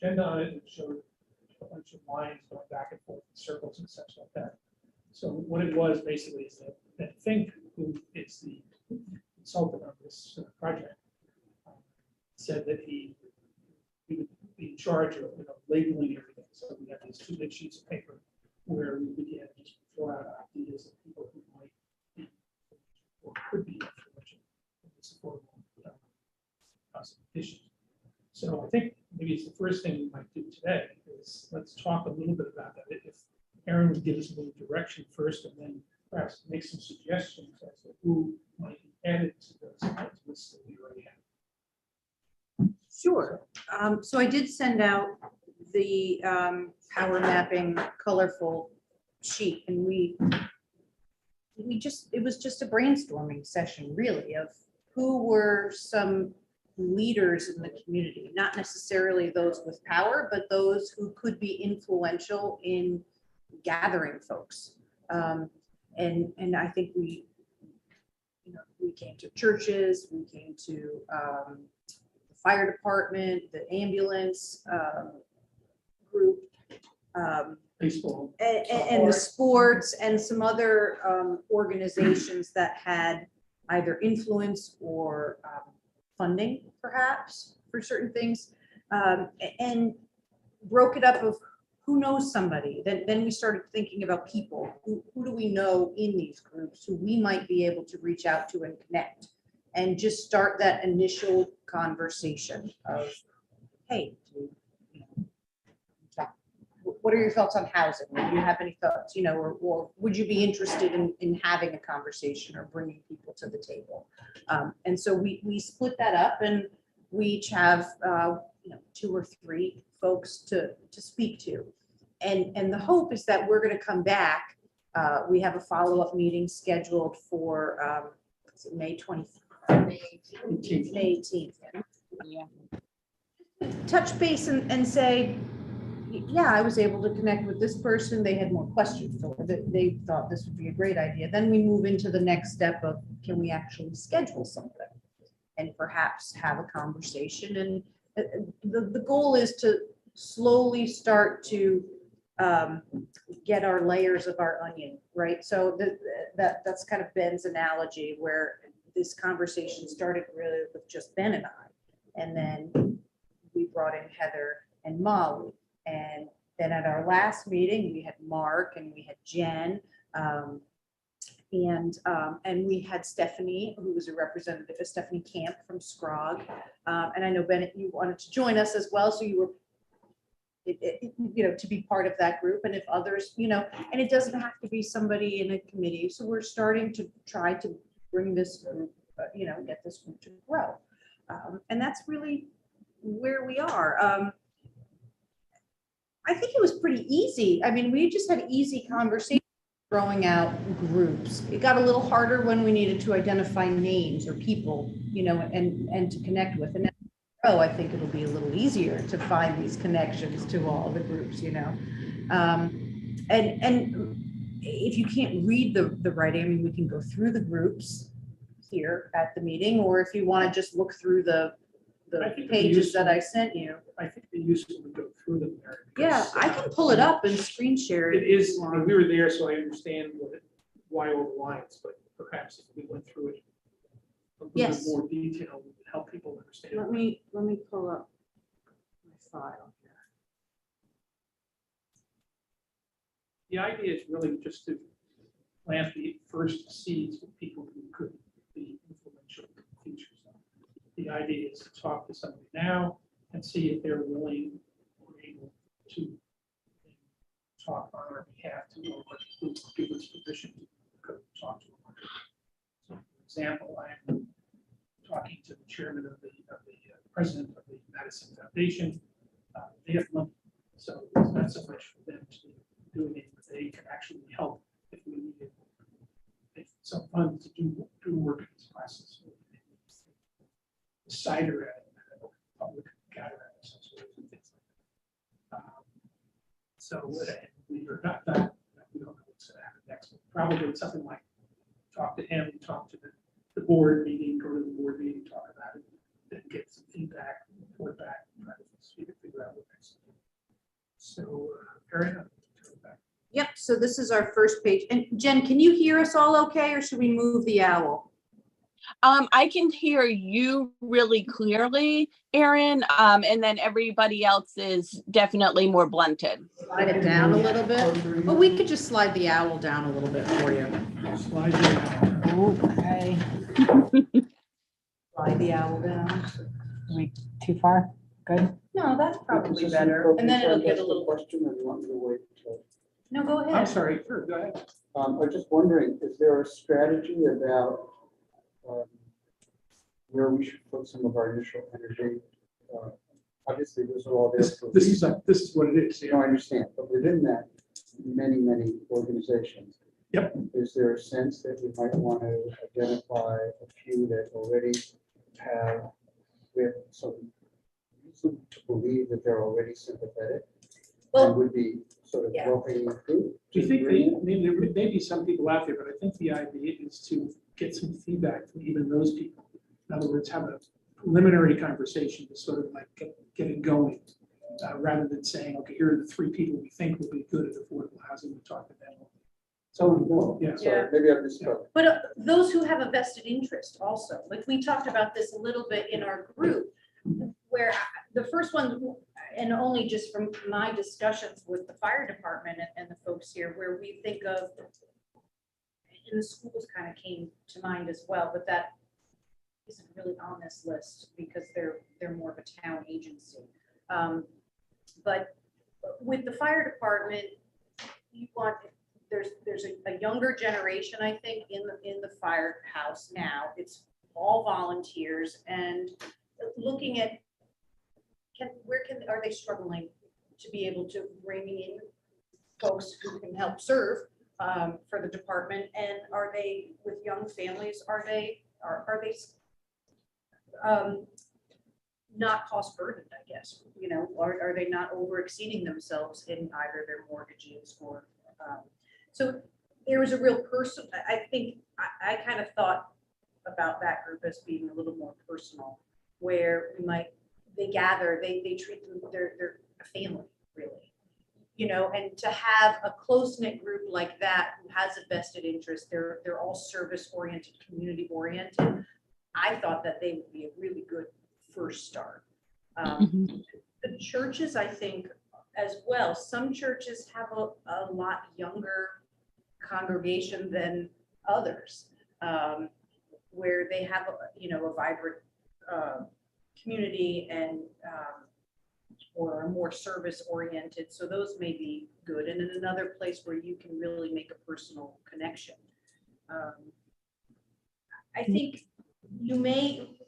agenda on it, and showed a bunch of lines going back and forth in circles and such like that. So what it was basically is that Fink, who is the consultant on this project, said that he would be in charge of labeling everything. So we have these 2 big sheets of paper where we began to just throw out ideas of people who might be or could be influential in this affordable housing issue. So I think maybe it's the first thing we might do today is let's talk a little bit about that. If Aaron would give us a little direction first, and then perhaps make some suggestions as to who might be added to those lists that we already have. Sure. So I did send out the power mapping colorful sheet, and it was just a brainstorming session really of who were some leaders in the community, not necessarily those with power, but those who could be influential in gathering folks. And I think we came to churches, we came to the fire department, the ambulance group, Baseball, and the sports, and some other organizations that had either influence or funding, perhaps, for certain things, and broke it up of who knows somebody. Then we started thinking about people. Who do we know in these groups who we might be able to reach out to and connect, and just start that initial conversation of, hey, what are your thoughts on housing? Do you have any thoughts, or would you be interested in having a conversation or bringing people to the table? And so we split that up, and we each have 2 or 3 folks to speak to. And the hope is that we're going to come back. We have a follow-up meeting scheduled for May 23rd, May 18th. Yeah. Touch base and say, yeah, I was able to connect with this person. They had more questions, or they thought this would be a great idea. Then we move into the next step of, can we actually schedule something and perhaps have a conversation? And the goal is to slowly start to get our layers of our onion, right? So that's kind of Ben's analogy, where this conversation started really with just Ben and I, and then we brought in Heather and Molly. And then at our last meeting, we had Mark and we had Jen, and we had Stephanie, who was a representative of Stephanie Camp from Scrog. And I know, Bennett, you wanted to join us as well. So you were, to be part of that group. And if others, and it doesn't have to be somebody in a committee. So we're starting to try to bring this group, get this group to grow. And that's really where we are. I think it was pretty easy. I mean, we just had easy conversations throwing out groups. It got a little harder when we needed to identify names or people, and to connect with. And now, I think it'll be a little easier to find these connections to all the groups, And if you can't read the writing, I mean, we can go through the groups here at the meeting, or if you want to just look through the pages that I sent you. I think the useful to go through them there. Yeah, I can pull it up and screen share it. It is, we were there, so I understand why all the lines, but perhaps if we went through it a little bit more detail, would help people understand. Let me pull up my file here. The idea is really just to plant the first seeds with people who could be influential in the future. The idea is to talk to somebody now and see if they're willing or able to talk on our behalf to give us permission to talk to them. So, for example, I'm talking to the chairman of the president of the Madison Foundation. They have money, so it's not so much for them to do it, but they can actually help if we needed some funds to do work in this process. Cider at public gathering and things like that. So we are not that, we don't know what's going to happen next, but probably something like talk to him, talk to the board meeting, go to the board meeting, talk about it, then get some feedback, report back, try to figure out what next. So, Erin, Yep, so this is our first page. And Jen, can you hear us all okay, or should we move the owl? I can hear you really clearly, Erin, and then everybody else is definitely more blunted. Slide it down a little bit. Well, we could just slide the owl down a little bit for you. slide it out. Okay, Slide the owl down. are we too far? Good. No, that's probably better. And then it'll get a little. Question, or you want me to wait until? No, go I'm ahead. sorry, sure, go ahead. I was just wondering, is there a strategy about where we should put some of our initial energy? Obviously, those are all there for a This reason. is what it is. You know, I understand, but within that, many organizations. Yep. Is there a sense that we might want to identify a few that already have with some reason to believe that they're already sympathetic and Well, would be sort of yeah. welcoming through? Do you think there may be some people out there, but I think the idea is to get some feedback from even those people. In other words, have a preliminary conversation to sort of like get it going, rather than saying, okay, here are the 3 people we think will be good at affordable housing. We talk to them. So, no, Yeah. sorry, maybe I misspoke. but those who have a vested interest also, like we talked about this a little bit in our group, where the first one, and only just from my discussions with the fire department and the folks here, where we think of, and the schools kind of came to mind as well, but that isn't really on this list because they're more of a town agency. But with the fire department, you want, there's a younger generation, I think, in the firehouse now. It's all volunteers, and looking at are they struggling to be able to bring in folks who can help serve for the department, and are they with young families? Are they not cost burdened? I guess, you know, are they not over exceeding themselves in either their mortgages or so there was a real person. I think I kind of thought about that group as being a little more personal, where they gather, they treat them, they're a family, really, you know, and to have a close-knit group like that who has a vested interest, they're all service-oriented, community-oriented. I thought that they would be a really good first start. The churches, I think, as well, some churches have a lot younger congregation than others, where they have a vibrant community and or are more service oriented. So those may be good. And in another place where you can really make a personal connection. I think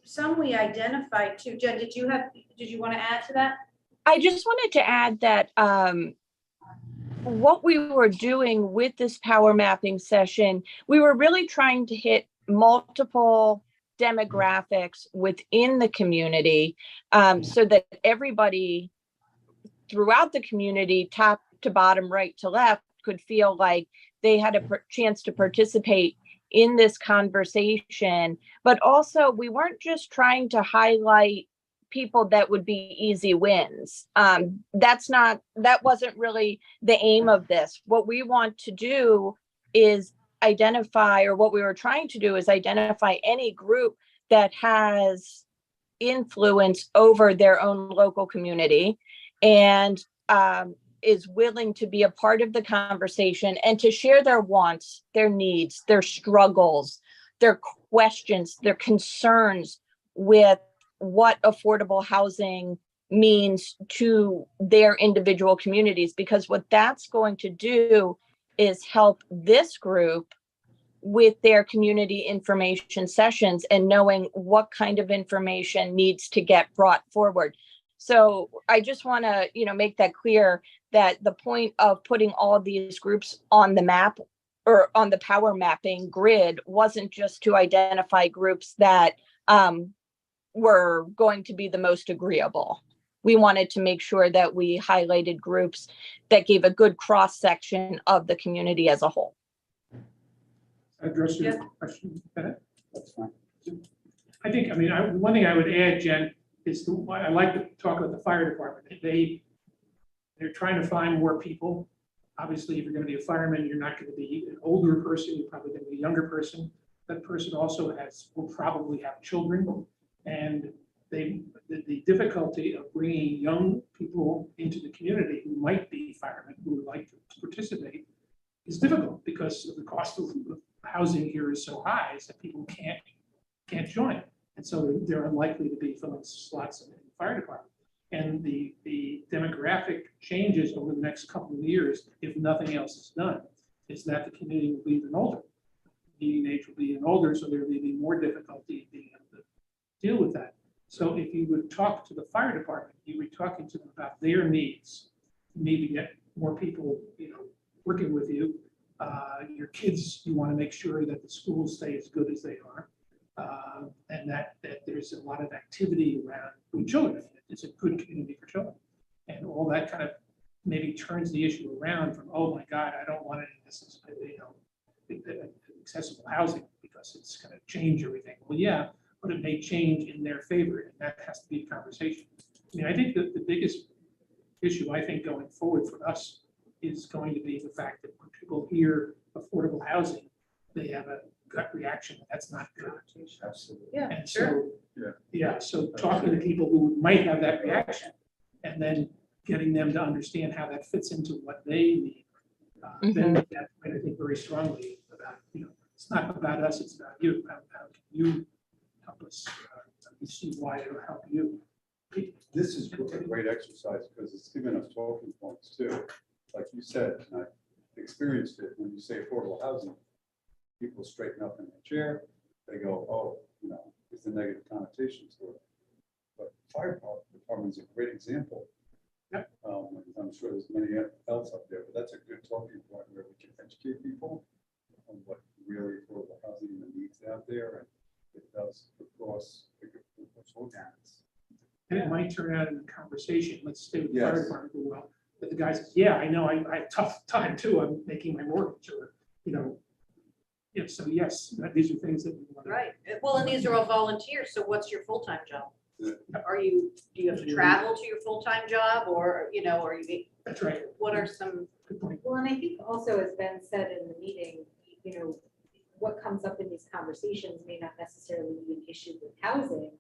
some we identified too. Jen, did you want to add to that? I just wanted to add that what we were doing with this power mapping session, we were really trying to hit multiple demographics within the community, so that everybody throughout the community, top to bottom, right to left, could feel like they had a chance to participate in this conversation. But also, we weren't just trying to highlight people that would be easy wins. That wasn't really the aim of this. What we want to do is identify, or what we were trying to do is identify any group that has influence over their own local community and is willing to be a part of the conversation and to share their wants, their needs, their struggles, their questions, their concerns with what affordable housing means to their individual communities. Because what that's going to do is help this group with their community information sessions and knowing what kind of information needs to get brought forward. So I just want to, make that clear, that the point of putting all of these groups on the map or on the power mapping grid wasn't just to identify groups that were going to be the most agreeable. We wanted to make sure that we highlighted groups that gave a good cross section of the community as a whole. Address your question, Bennett? That's fine. I think, one thing I would add, Jen, is I like to talk about the fire department. They They're trying to find more people. Obviously, if you're going to be a fireman, you're not going to be an older person, you're probably going to be a younger person. That person also will probably have children. And the difficulty of bringing young people into the community who might be firemen, who would like to participate, is difficult because of the cost of housing here is so high is that people can't join. And so they're unlikely to be filling slots in the fire department. And the demographic changes over the next couple of years, if nothing else is done, is that the community will be even older. Median age will be even older, so there will be more difficulty in being able to deal with that. So if you would talk to the fire department, you would be talking to them about their needs. You need to get more people, working with you. Your kids, you want to make sure that the schools stay as good as they are. And that there's a lot of activity around with children. It's a good community for children. And all that kind of maybe turns the issue around from, oh my God, I don't want any of this, accessible housing because it's going to change everything. Well, yeah, but it may change in their favor, and that has to be a conversation. I mean, I think that the biggest issue I think going forward for us is going to be the fact that when people hear affordable housing, they have a gut reaction. That's not good. Absolutely. Yeah, And sure. so talking to people who might have that reaction and then getting them to understand how that fits into what they need. Then that I think very strongly about, it's not about us, it's about you. How can you help us see why it'll help you? This is a great exercise because it's given us talking points too. Like you said, and I experienced it, when you say affordable housing, people straighten up in their chair. They go, oh, it's a negative connotation to it. But fire department is a great example. Yep. I'm sure there's many else up there, but that's a good talking point where we can educate people on what really affordable housing and the needs out there, and it does across organics. And it might turn out in the conversation, let's stay with the fire Yes. department for a while, but the guy says, yeah, I know, I have a tough time too, I'm making my mortgage, or, so yes, these are things that we want to. Right. Well, and these are all volunteers. So what's your full-time job? Yeah. Do you have to travel to your full-time job or, are you, That's right, what are some, good point. Well, and I think also, as Ben said in the meeting, what comes up in these conversations may not necessarily be an issue with housing,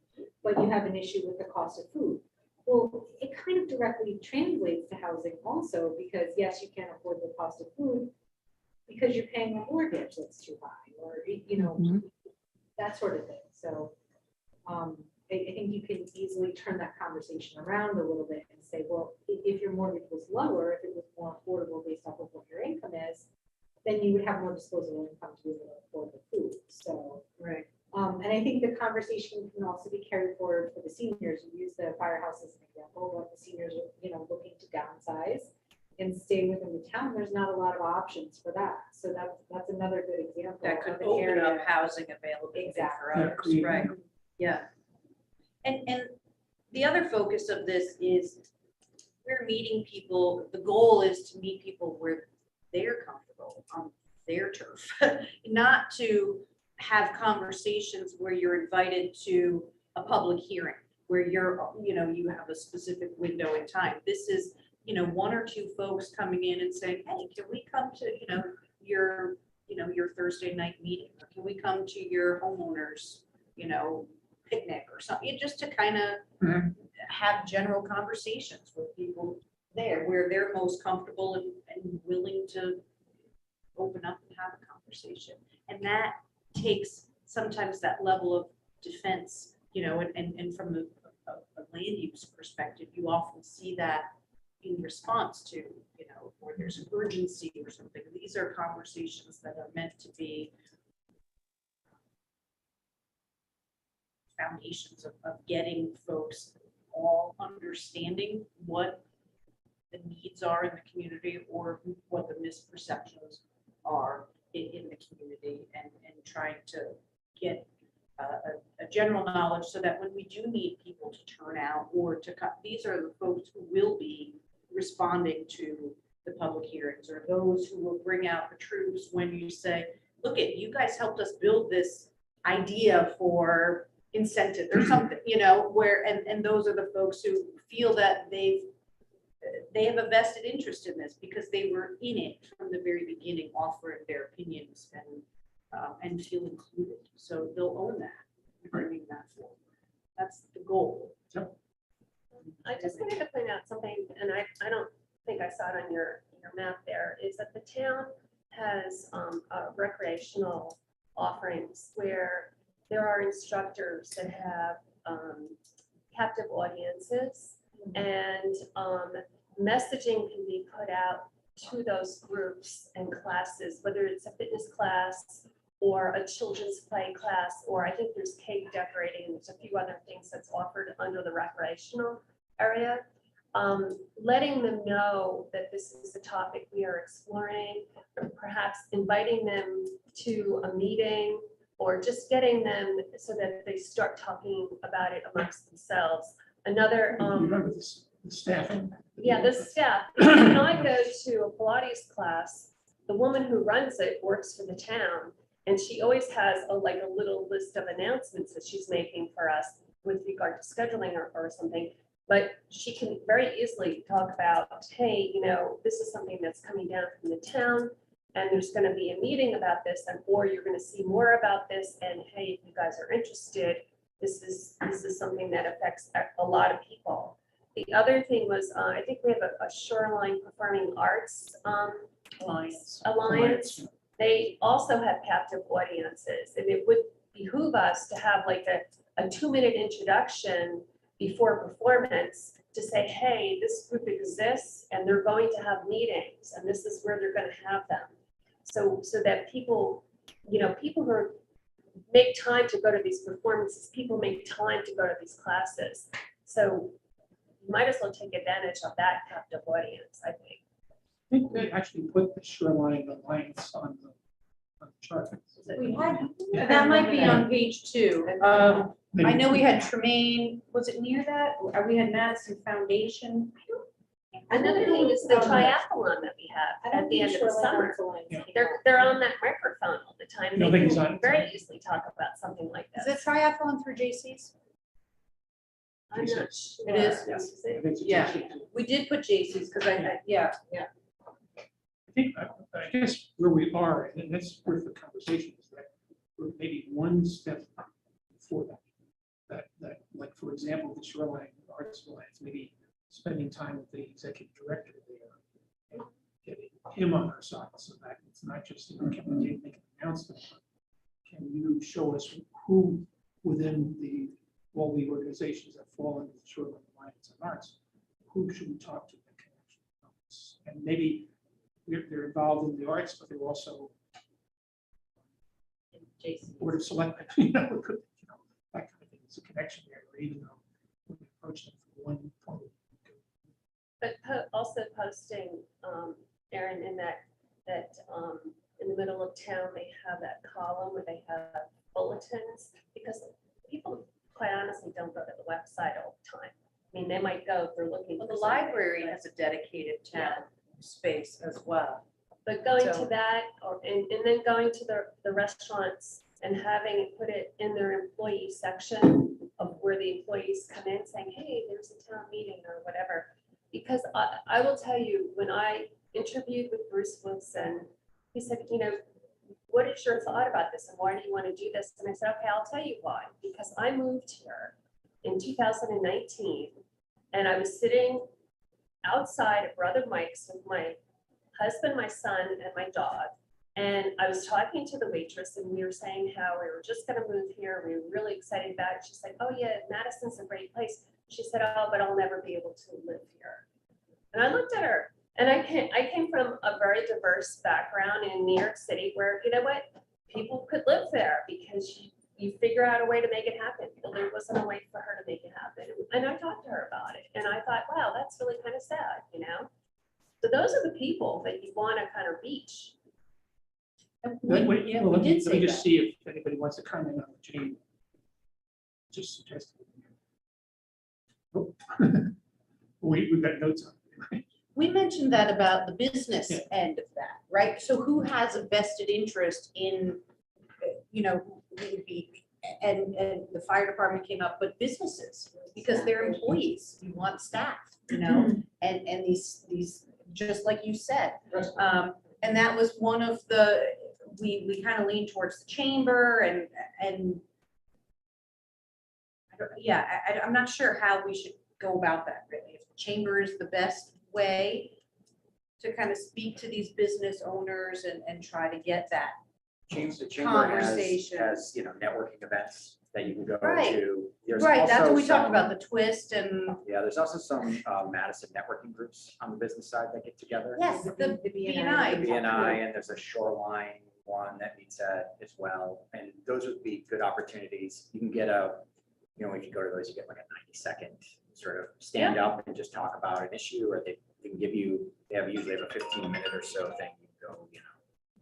but you have an issue with the cost of food. Well, it kind of directly translates to housing also, because yes, you can't afford the cost of food because you're paying a mortgage that's too high, or, that sort of thing. So I think you can easily turn that conversation around a little bit and say, well, if your mortgage was lower, if it was more affordable based off of what your income is, then you would have more disposable income to be able to afford the food. So, right. and I think the conversation can also be carried forward for the seniors. You use the firehouse as an example, but the seniors are, looking to downsize and stay within the town. There's not a lot of options for that. So that's another good example. That could of an open area. up housing availability for Exactly. others, right? Yeah. And the other focus of this is we're meeting people, the goal is to meet people where they're comfortable on their turf, not to have conversations where you're invited to a public hearing, where you have a specific window in time. This is, one or two folks coming in and saying, hey, can we come to, your Thursday night meeting? Or can we come to your homeowners, picnic or something, just to kind of have general conversations with people there where they're most comfortable and willing to open up and have a conversation. And that takes sometimes that level of defense, and from a land use perspective, you often see that in response to, where there's an urgency or something. These are conversations that are meant to be foundations of getting folks all understanding what the needs are in the community or what the misperceptions are in the community, and trying to get a general knowledge so that when we do need people to turn out or to cut, these are the folks who will be responding to the public hearings, or those who will bring out the troops when you say, look, you guys helped us build this idea for incentive or something, where, and those are the folks who feel that they've they have a vested interest in this because they were in it from the very beginning, offering their opinions and feel included. So they'll own that, bringing that forward. That's the goal. I just wanted to point out something, and I don't think I saw it on your map there, is that the town has recreational offerings where there are instructors that have captive audiences, and messaging can be put out to those groups and classes, whether it's a fitness class or a children's play class, or I think there's cake decorating, and there's a few other things that's offered under the recreational area. Letting them know that this is a topic we are exploring, or perhaps inviting them to a meeting, or just getting them so that they start talking about it amongst themselves. Another, You remember this, the staffing? yeah, this staff, when I go to a Pilates class, the woman who runs it works for the town, and she always has a little list of announcements that she's making for us with regard to scheduling or something. But she can very easily talk about, hey, this is something that's coming down from the town, and there's going to be a meeting about this, or you're going to see more about this, and hey, if you guys are interested, this is something that affects a lot of people. The other thing was, I think we have a Shoreline Performing Arts Alliance. They also have captive audiences, and it would behoove us to have a 2-minute introduction before performance to say, hey, this group exists and they're going to have meetings and this is where they're going to have them. So that people who make time to go to these performances, people make time to go to these classes. So you might as well take advantage of that captive audience, I think. I think we actually put the Shoreline Alliance on the chart. That might be on page 2. I know we had Tremaine, was it near that? Or we had Madison Foundation. Another thing is the triathlon that we have at the end of the summer. Yeah. They're on that microphone all the time. No, They he's can on. very easily talk about something like Is this. it triathlon through JC's? I'm not sure. It is? Yeah. Is I it? think it's a Yeah. JC too. We did put JC's because yeah. I think, I guess where we are, and that's worth the conversation, is that we're maybe one step before that. That, like, for example, the Shoreline Arts Alliance, maybe spending time with the executive director there, and getting him on our side, so that it's not just, can we make an announcement, but can you show us who within all the organizations that fall into the Shoreline Alliance and Arts, who should we talk to that can actually help us? And maybe they're involved in the arts, but they're also Board of Selectmen, that kind of thing. It's a connection there, or even though we approach them from one point. But also posting, Aaron, in that in the middle of town, they have that column where they have bulletins, because people quite honestly don't go to the website all the time. I mean, they might go if they're looking. Well, for the something, library but- has a dedicated town space as well. But going So- to that, and then going to the restaurants and having it put it in their employee section of where the employees come in saying, hey, there's a town meeting or whatever. Because I will tell you, when I interviewed with Bruce Wilson, he said, what is your thought about this and why do you want to do this? And I said, okay, I'll tell you why. Because I moved here in 2019 and I was sitting outside of Brother Mike's with my husband, my son, and my dog. And I was talking to the waitress and we were saying how we were just going to move here. We were really excited about it. She's like, oh yeah, Madison's a great place. She said, oh, but I'll never be able to live here. And I looked at her and I came from a very diverse background in New York City where, you know what, people could live there because you figure out a way to make it happen. Well, there wasn't a way for her to make it happen. And I talked to her about it and I thought, wow, that's really kind of sad, So those are the people that you want to kind of reach. Let me did say just that. see if anybody wants to comment on what Jane just suggested. Oh. We've got notes on it. We mentioned that about the business Yeah. end of that, right? So who has a vested interest in, who would be and the fire department came up, but businesses, because they're employees, we want staff, you know, and these, just like you said. And that was one of the, we kind of leaned towards the chamber and I don't, yeah, I'm not sure how we should go about that really. If the chamber is the best way to kind of speak to these business owners and try to get that. The chamber Conversation. has, you know, networking events that you can go Right. to. There's Right, that's also what we talk some- about, the twist and, Yeah, there's also some Madison networking groups on the business side that get together. yes, the The B&I. BNI, and there's a shoreline one that meets as well. And those would be good opportunities. You can get you know, if you go to those, you get like a 90-second sort of stand up and just talk about an issue, or they can give you, usually have a 15-minute or so thing. You can go, you know,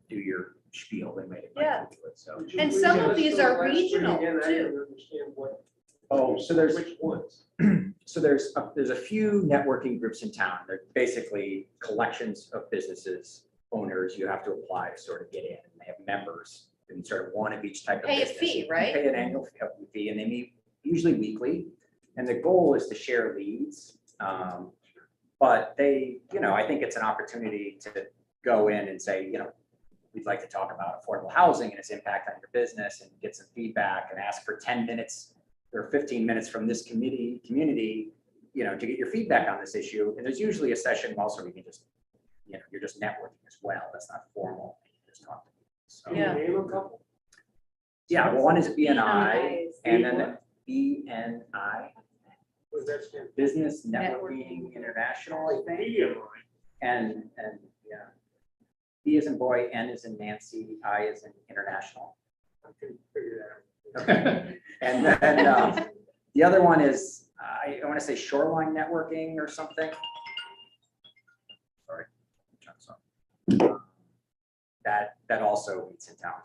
do your spiel. They might invite Yeah. you to it. So, And some of these are regional too. oh, so there's Which ones? So there's a few networking groups in town. They're basically collections of businesses, owners. You have to apply to sort of get in. They have members and sort of one of each type of Pay a business. fee, right? Pay an annual fee, and they meet usually weekly. And the goal is to share leads. But they, you know, I think it's an opportunity to go in and say, you know, we'd like to talk about affordable housing and its impact on your business, and get some feedback and ask for 10 minutes or 15 minutes from this community, you know, to get your feedback on this issue. And there's usually a session also where you can just, you know, you're just networking as well. That's not formal. You just talk to people. So, Yeah. Name a couple. yeah, well, one is BNI, BNIs. and then BNI, What does that stand Business Networking International, I for? think. Media line. And yeah, B as in boy, N as in Nancy, I as in international. I can figure that out. Okay. And then the other one is, I want to say Shoreline Networking or something. Sorry. That also meets in town.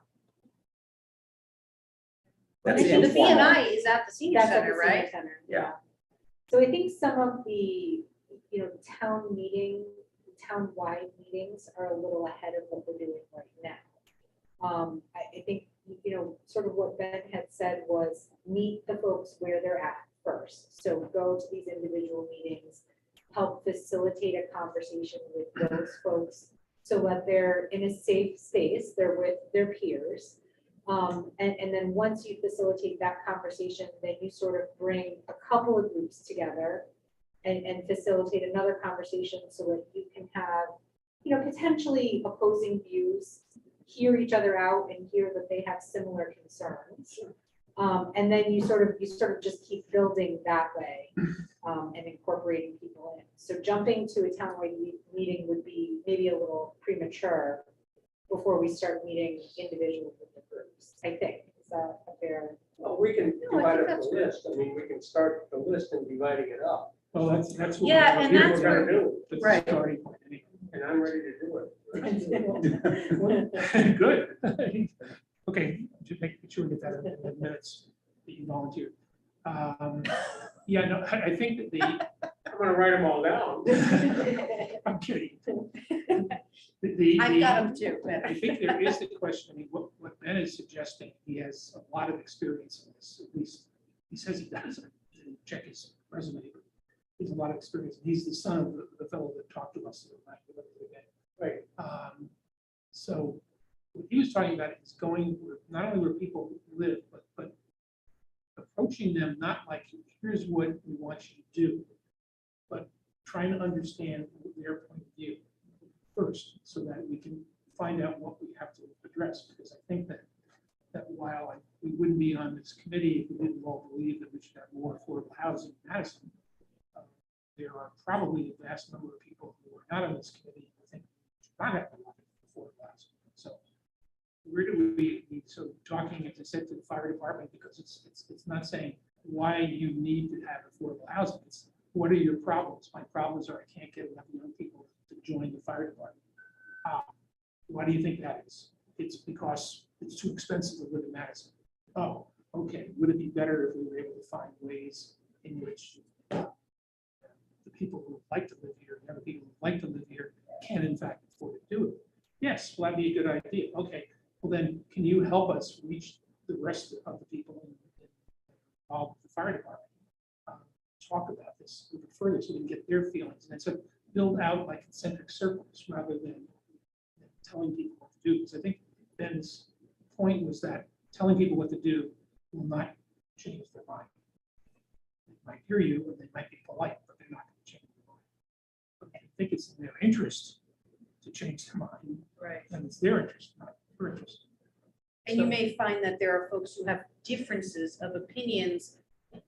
That's The informal. B&I is at the senior That's at the center, senior right? center, Yeah. So I think some of the, you know, town-wide meetings are a little ahead of what we're doing right now. I think, you know, sort of what Ben had said was meet the folks where they're at first. So go to these individual meetings, help facilitate a conversation with those folks so that they're in a safe space, they're with their peers. And then once you facilitate that conversation, then you sort of bring a couple of groups together and facilitate another conversation so that you can have, you know, potentially opposing views, hear each other out and hear that they have similar concerns. And then you sort of just keep building that way and incorporating people in. So jumping to a townwide meeting would be maybe a little premature before we start meeting individuals with the groups, I think. Is that a fair? Well, we can No, I divide think up that's the good. list. I mean, we can start the list and dividing it up. Well, that's. what Yeah, we're and here that's for. where- Gotta do That's Right. the starting point anyway. And I'm ready to do it. Good. Okay, just make sure we get that in the minutes that you volunteered. Yeah, no, I think that the, I'm gonna write them all down. I'm kidding. I've got them too. Ben. I think there is the question, I mean, what Ben is suggesting, he has a lot of experience in this, at least, he says he does, check his resume, but he has a lot of experience. He's the son of the fellow that talked to us the other night. Right. So what he was talking about is going not only where people live, but approaching them not like, here's what we want you to do, but trying to understand their point of view first, so that we can find out what we have to address. Because I think that while we wouldn't be on this committee if we didn't all believe that we should have more affordable housing in Madison, there are probably a vast number of people who are not on this committee who think we should not have a lot of affordable housing. So where do we so talking, as I said, to the fire department, because it's not saying why you need to have affordable housing. It's what are your problems? My problems are I can't get enough young people to join the fire department. Why do you think that is? It's because it's too expensive to live in Madison. Oh, okay. Would it be better if we were able to find ways in which the people who like to live here, the other people who like to live here, can in fact afford to do it? Yes, well, that'd be a good idea. Okay, well then, can you help us reach the rest of the people involved with the fire department talk about this a little further so we can get their feelings. And so build out like concentric circles rather than telling people what to do. Because I think Ben's point was that telling people what to do will not change their mind. They might hear you and they might be polite, but they're not going to change their mind. But I think it's in their interest to change their mind. Right. And it's their interest, not your interest. And you So- may find that there are folks who have differences of opinions,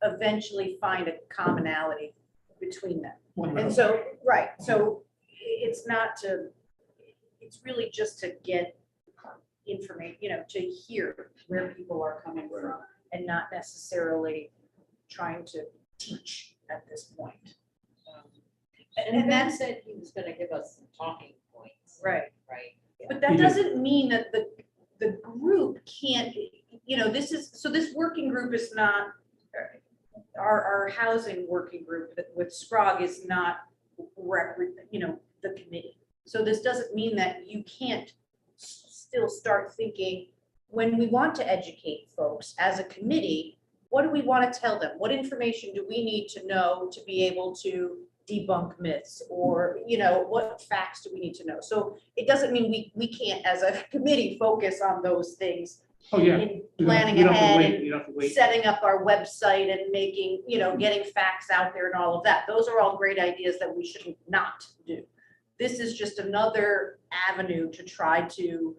eventually find a commonality between them. One And so, right, so it's not to, it's really just to get information, to hear where people are coming from and not necessarily trying to teach at this point. And And Ben that's, said he was gonna give us some talking points. right. Right. But that He did. doesn't mean that the group can't, this working group is not, our housing working group with SCROG is not, the committee. So this doesn't mean that you can't still start thinking, when we want to educate folks as a committee, what do we want to tell them? What information do we need to know to be able to debunk myths? Or, what facts do we need to know? So it doesn't mean we can't, as a committee, focus on those things Oh, yeah. in You don't- planning you don't have to ahead wait, and you don't have to wait. setting up our website and making, getting facts out there and all of that. Those are all great ideas that we should not do. This is just another avenue to try to,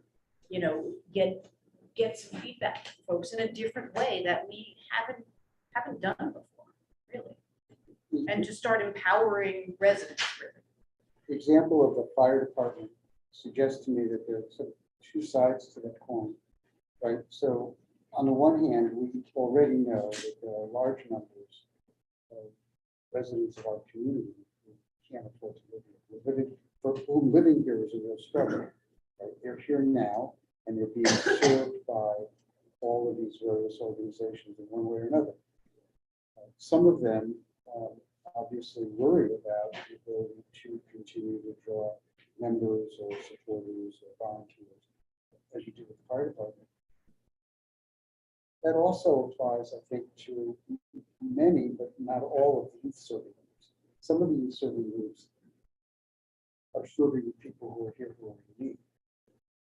get some feedback from folks in a different way that we haven't done before, really. And to start empowering residents, really. The example of the fire department suggests to me that there's sort of two sides to that coin, right? So on the one hand, we already know that there are large numbers of residents of our community who can't afford to live here. For whom living here is a real struggle, right? They're here now and they're being served by all of these various organizations in one way or another. Some of them obviously worry about the ability to continue to draw members or supporters or volunteers, as you do with the fire department. That also applies, I think, to many, but not all of the youth serving groups. Some of the youth serving groups are serving the people who are here who are in need.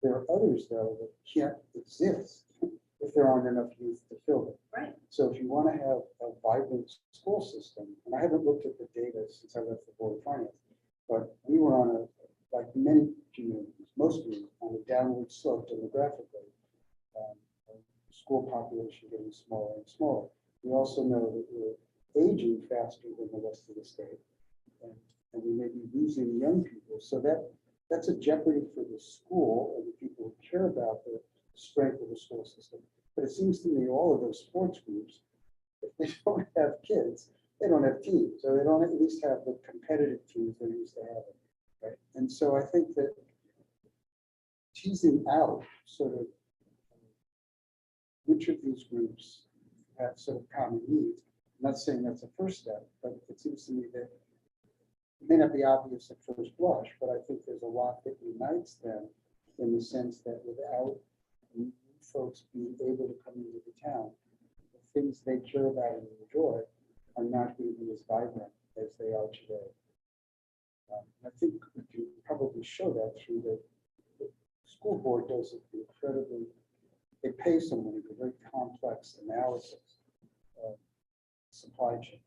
There are others, though, that can't exist if there aren't enough youth to fill them. Right. So if you want to have a vibrant school system, and I haven't looked at the data since I left the Board of Finance, but we were on a, like many communities, most communities, on a downward slope demographically. School population getting smaller and smaller. We also know that we're aging faster than the rest of the state, and we may be losing young people. So that's a jeopardy for the school and the people who care about the strength of the school system. But it seems to me all of those sports groups, if they don't have kids, they don't have teams, or they don't at least have the competitive teams they're used to having, right? And so I think that teasing out sort of which of these groups have sort of common needs. I'm not saying that's a first step, but it seems to me that it may not be obvious at first blush, but I think there's a lot that unites them in the sense that without folks being able to come into the town, the things they care about and enjoy are not going to be as vibrant as they are today. I think we can probably show that through the school board does it incredibly. They pay someone to do very complex analysis of supply chain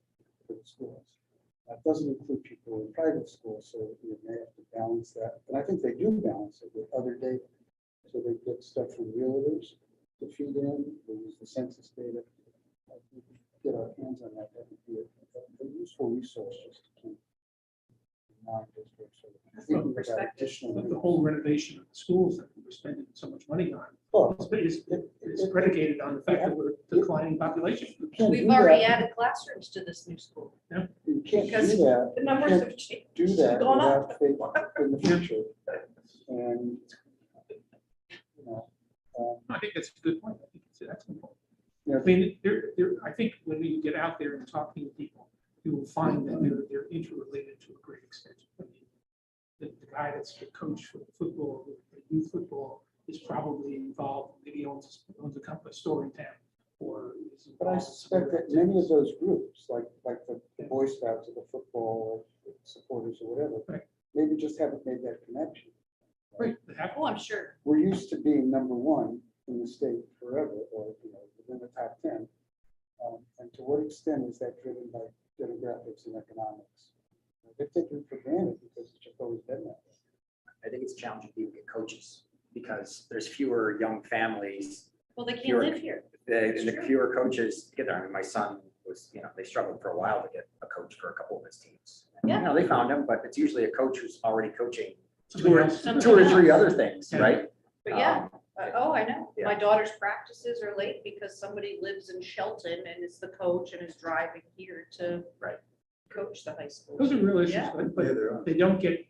for the schools. That doesn't include people in private schools, so you may have to balance that. And I think they do balance it with other data. So they get stuff from realtors to feed in, they use the census data. If we could get our hands on that, that would be a useful resource just to keep non-districts sort of thinking about additional. But the whole renovation of the schools that we're spending so much money on Well, is predicated on the fact that we're declining population. you can't We've do already that. added classroom to this new school. You can't because do that. The numbers can't have changed. Do that Gone up. without faith in the future. And, you know, I think that's a good point. I think it's an excellent point. you know, I mean, I think when we get out there and talking to people, you will find that they're interrelated to a great extent. I mean, the guy that's the coach for the football, the youth football, is probably involved maybe maybe owns a company, store in town, or. is But I involved in some suspect other that many of activities. those groups, like the Boy Scouts or the football supporters or whatever, Right. maybe just haven't made that connection. Right, they have- Oh, I'm sure. We're used to being number one in the state forever, or, within the top 10. And to what extent is that driven by demographics and economics? They're taken for granted because it's just always been that way. I think it's challenging to even get coaches because there's fewer young families. Well, they can't Fewer- live here. And the true. fewer coaches to get there. I mean, my son was, they struggled for a while to get a coach for a couple of his teams. Yeah. They found him, but it's usually a coach who's already coaching Somebody two or, else. Somebody two or three else. other things, Yeah. right? But yeah, Um, oh, I know. Yeah. My daughter's practices are late because somebody lives in Shelton and is the coach and is driving here to Right. coach the high school. Those are real issues, Yeah. but Yeah, there are. they don't get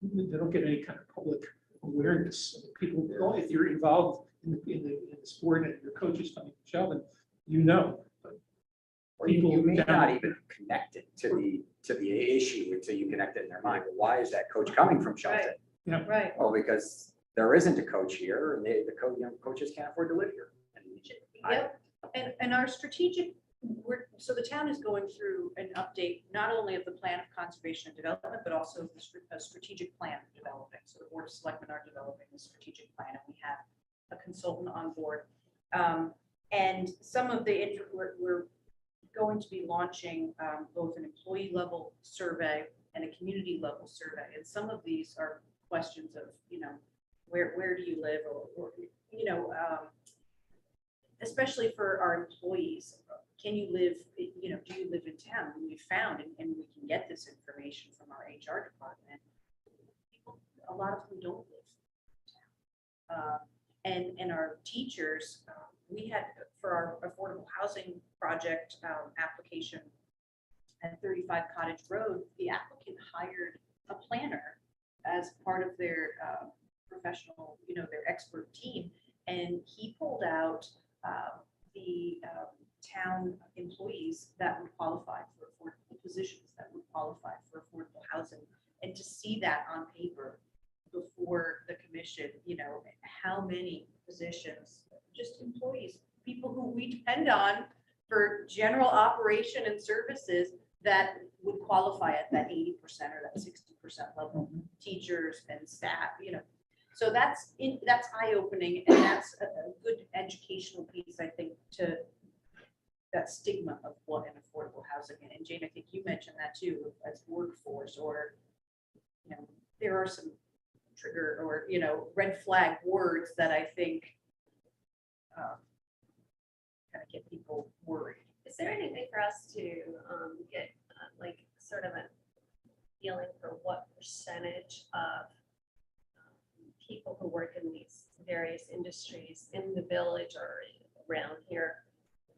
any kind of public awareness. People, if you're involved in the sport and your coach is coming to Sheldon, but Or you people may down- not even connect it to the issue until you connect it in their mind. Well, why is that coach coming from Shelton? Right. Well, because there isn't a coach here and coaches can't afford to live here. And I- Yep. And our strategic, so the town is going through an update, not only of the plan of conservation and development, but also a strategic plan of developing. So the board of selectmen are developing a strategic plan and we have a consultant on board. And some of we're going to be launching both an employee level survey and a community level survey. And some of these are questions of, where do you live or especially for our employees, can you live, do you live in town? And we found, and we can get this information from our HR department, people, a lot of them don't live in town. And our teachers, we had, for our affordable housing project application at 35 Cottage Road, the applicant hired a planner as part of their professional, their expert team. And he pulled out the town employees that would qualify for affordable positions, that would qualify for affordable housing. And to see that on paper before the commission, how many positions, just employees, people who we depend on for general operation and services that would qualify at that 80% or that 60% level, teachers and staff, So that's eye-opening, and that's a good educational piece, I think, to that stigma of what an affordable housing is. And Jane, I think you mentioned that too, as workforce, or, there are some trigger or, red flag words that I think kind of get people worried. Is there any way for us to get like sort of a feeling for what percentage of people who work in these various industries in the village or around here,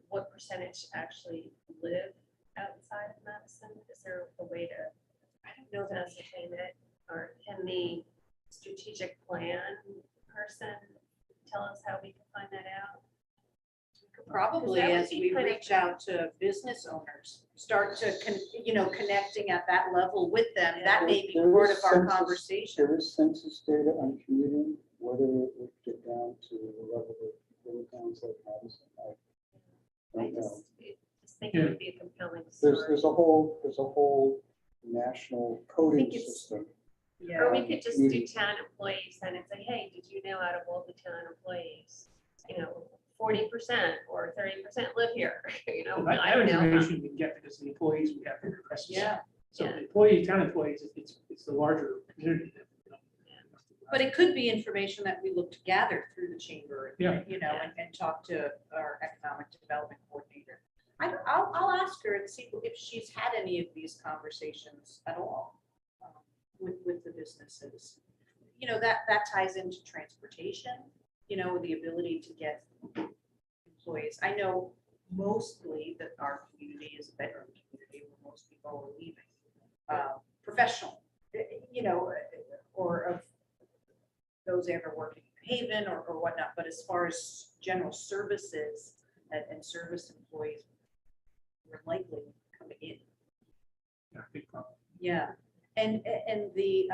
what percentage actually live outside of Madison? Is there a way to, I don't know, to ascertain it? Or can the strategic plan person tell us how we can find that out? Probably that would as be we kind of- reach out to business owners, start to, connecting at that level with them, that may be There part is of our census- conversation. There is census data on commuting, whether it would get down to the level of little towns like Madison. I I don't know. just think it would be a compelling There's story. a whole national coding think it's- system. Or we could just do Community. town employees and say, hey, did you know out of all the town employees, 40% or 30% live here? I don't know. Information we can get because the employees we have to request. Yeah. So Yeah. the town employees, it's the larger community. that, But it could be information that we look to gather through the chamber, Yeah. and talk to our economic development coordinator. I'll ask her and see if she's had any of these conversations at all with the businesses. That ties into transportation, the ability to get employees. I know mostly that our community is a bedroom community where most people are leaving. Professional, or of those ever working in Haven or whatnot, but as far as general services and service employees, we're likely coming in. Yeah, big problem. Yeah, and the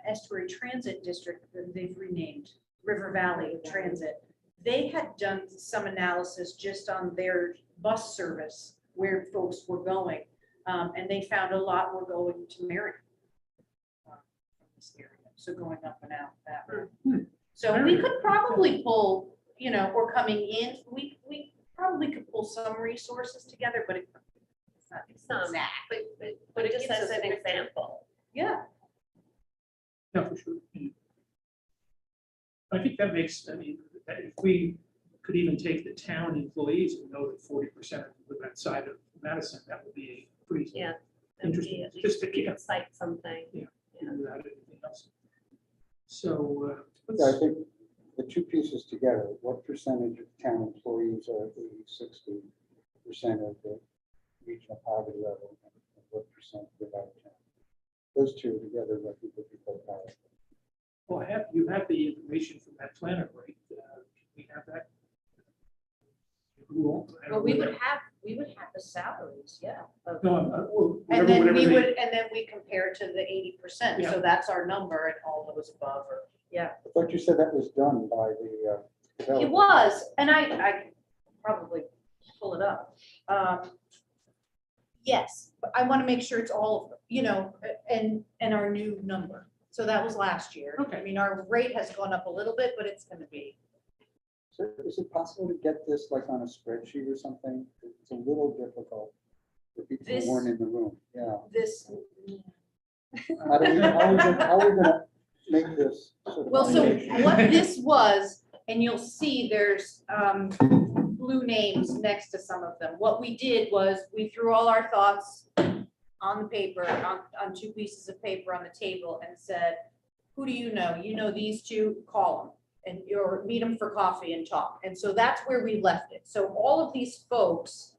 Estuary Transit District, they've renamed River Valley Transit, they had done some analysis just on their bus service where folks were going. And they found a lot were going to Marion. From this area, so going up and out that way. So we could probably pull, you know, or coming in, we probably could pull some resources together, but it's not Some, exact. but it just gives as us an a picture. example. Yeah, Yeah, for sure. I think that makes, I mean, that if we could even take the town employees and know that 40% live outside of Madison, that would be a pretty Yeah. That would be interesting, at just least to, we could cite something. without anything else. So, Yeah, I think the two pieces together, what percentage of town employees are at 60% of the regional poverty level, and what percent live out of town? Those two together, I think would be quite powerful. well, you have the information from that planner, right? We have that. Well, well, we would have the salaries, yeah. of- No, well, And whatever- then whatever we they- would, and then we compare to the 80%, Yeah. so that's our number and all those above, or, yeah. I thought you said that was done by the It developer. was, and I probably pull it up. Yes, but I want to make sure it's all, of them, you know, and our new number. So that was last year. Okay. I mean, our rate has gone up a little bit, but it's gonna be. So is it possible to get this like on a spreadsheet or something? It's a little difficult for people This- who weren't in the room, yeah. This, How are we gonna make this sort of? well, so foundation? what this was, and you'll see there's blue names next to some of them. What we did was we threw all our thoughts on the paper, on two pieces of paper on the table and said, who do you know? You know these two, call them. And or meet them for coffee and talk. And so that's where we left it. So all of these folks,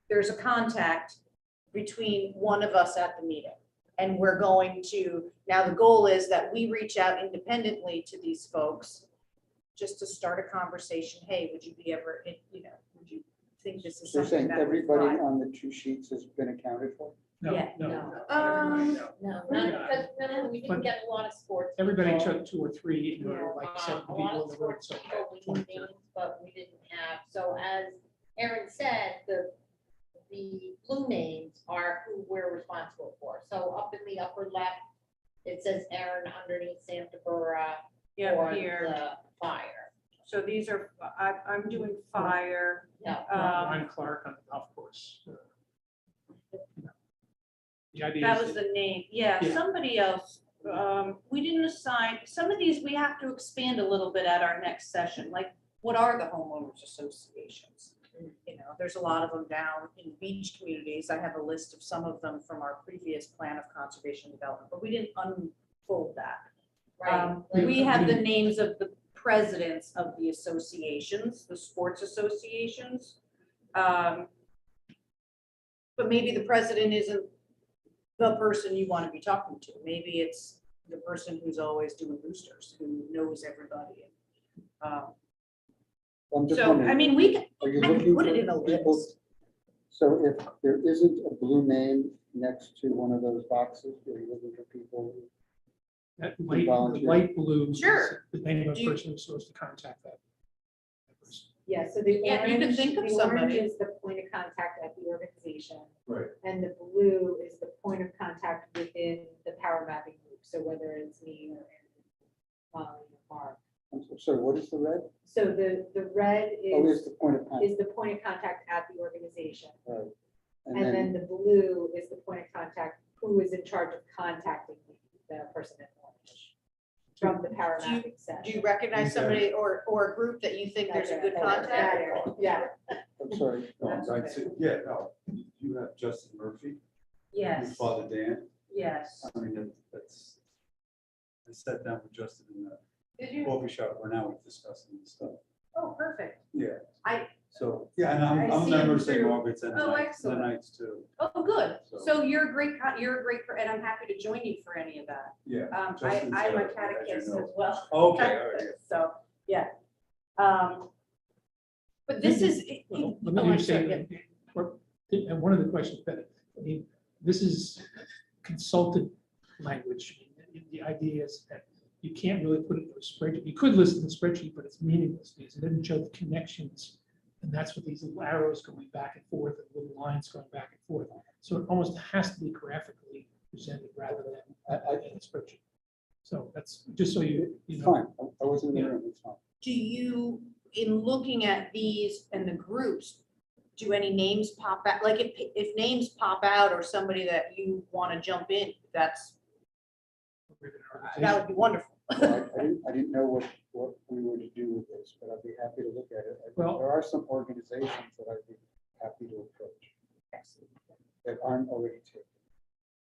there's a contact between one of us at the meeting. And we're going to, now the goal is that we reach out independently to these folks just to start a conversation. Hey, would you be ever, you know, would you think this is You're something saying that would everybody fly? on the two sheets has been accounted for? No, Yeah, no, no. no, Um, no. No, not, because remember, we didn't get a lot of sports. Everybody people. took 2 or 3, you know, like 7 A lot people of in the room. sports So people, we knew 23. names, but we didn't have, so as Erin said, the blue names are who we're responsible for. So up in the upper left, it says Erin, underneath Santa Barbara yeah, for here. the fire. So these are, I'm doing fire. Yeah. Ron Clark on the golf course. The idea That is was the name, yeah, Yeah. somebody else, we didn't assign, some of these we have to expand a little bit at our next session, like, what are the homeowners associations? You know, there's a lot of them down in beach communities, I have a list of some of them from our previous plan of conservation development, but we didn't unfold that. Right. We have the names of the presidents of the associations, the sports associations. But maybe the president isn't the person you want to be talking to. Maybe it's the person who's always doing boosters, who knows everybody. I'm just So, wondering, I mean, we can, are you I can looking put it for in a people? list. So if there isn't a blue name next to one of those boxes, are you looking for people? that light, the volunteer. light blue. is Sure. The name of Do the you- person who's supposed to contact that. person. Yeah, so the Yeah, you can orange, think of the orange somebody. is the point of contact at the organization. Right. And the blue is the point of contact within the power mapping group, so whether it's me or Molly or Mark. I'm so sorry, what is the red? So the red Oh, is is the point of contact, the point of contact at the organization. right. And then the blue is the point of contact who is in charge of contacting the person in orange from the power Do you- mapping set. Do you recognize somebody or a group that you think there's a good contact? Yeah, I'm sorry. No, I'd say, yeah, no, you have Justin Murphy, your Yes, father Dan, yes. I mean, that's, I sat down with Justin in the Did you? coffee shop where now we're discussing this stuff. Oh, perfect. Yeah. I- So, yeah, and I I'm a see member him of St. through- Margaret's and Oh, the excellent. Knights too, Oh, good. So- So you're a great, and I'm happy to join you for any of that. yeah. I'm Justin's, a as you catechist know. as well. Okay, all right, yeah. So, yeah. But this is. Well, oh, let me I'm just sorry, say, yeah. and one of the questions that, I mean, this is consultant language. I mean, the idea is that you can't really put it in a spreadsheet. You could list it in a spreadsheet, but it's meaningless because it doesn't show the connections. And that's what these little arrows going back and forth and little lines going back and forth. So it almost has to be graphically presented rather than in a spreadsheet. So that's just so you It's know. fine, I wasn't in the room, it's fine. Do you, in looking at these and the groups, do any names pop out? Like if names pop out or somebody that you want to jump in, that would be wonderful. Well, I didn't know what we were to do with this, but I'd be happy to look at it. Well- There are some organizations that I'd be happy to approach that aren't already taken.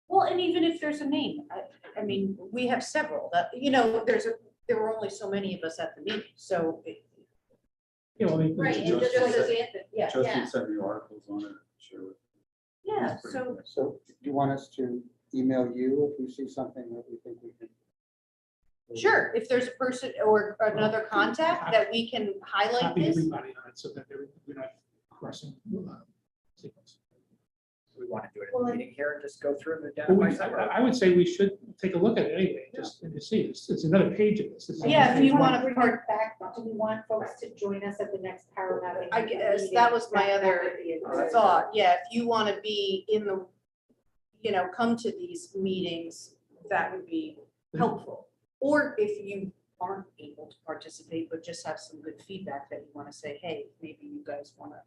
Well, and even if there's a name, I mean, we have several that, you know, there were only so many of us at the meeting, so. You know, I mean, Right, it's and just- just like Anthony, yeah. Justin sent me articles on it, sure. Yeah, so So do you want us to email you if we see something that we think we can? sure, if there's a person or another contact that we can highlight copy this. everybody on it so that we're not crossing signals. We want to do it Well, in the meeting here and just go through and Well, identify we- some. I would say we should take a look at it anyway, just to see. It's another page of this. This is Yeah, if page you one. wanna Bring it back, do we want folks to join us at the next power mapping? I guess meeting? that was my That other would be a good- thought, yeah, if you want to be in the, you know, come to these meetings, that would be helpful. Or if you aren't able to participate, but just have some good feedback that you want to say, hey, maybe you guys want to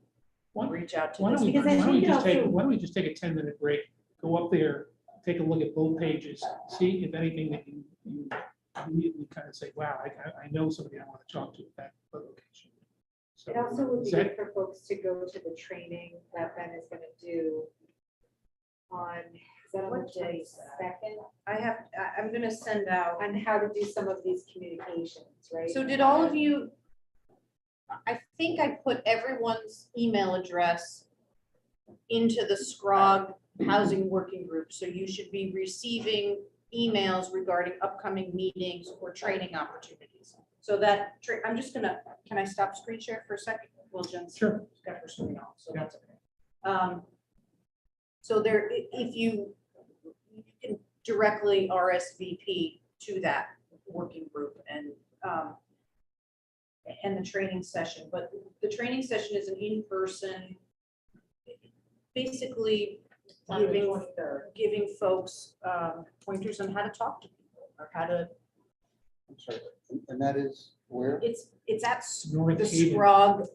Why- reach out to Why this. don't we, Because I why don't we think just take, also- why don't we just take a 10-minute break, go up there, take a look at both pages, see if anything that you immediately kind of say, wow, I know somebody I want to talk to at that location. So It also would is be that- good for folks to go to the training that Ben is gonna do on, is that on the What day is that? 22nd? I'm going to send out. On how to do some of these communications, right? So did all of you, I think I put everyone's email address into the Scrog Housing Working Group, so you should be receiving emails regarding upcoming meetings or training opportunities. So that, I'm just gonna, can I stop screen share for a second? Well, Jen's Sure. got her screen off, so Yeah. that's okay. So there, if you can directly RSVP to that working group and the training session, but the training session is an in-person, basically On the giving, 23rd. giving folks pointers on how to talk to people or how to, I'm sorry, and that is where? it's at North the Haven. Scrog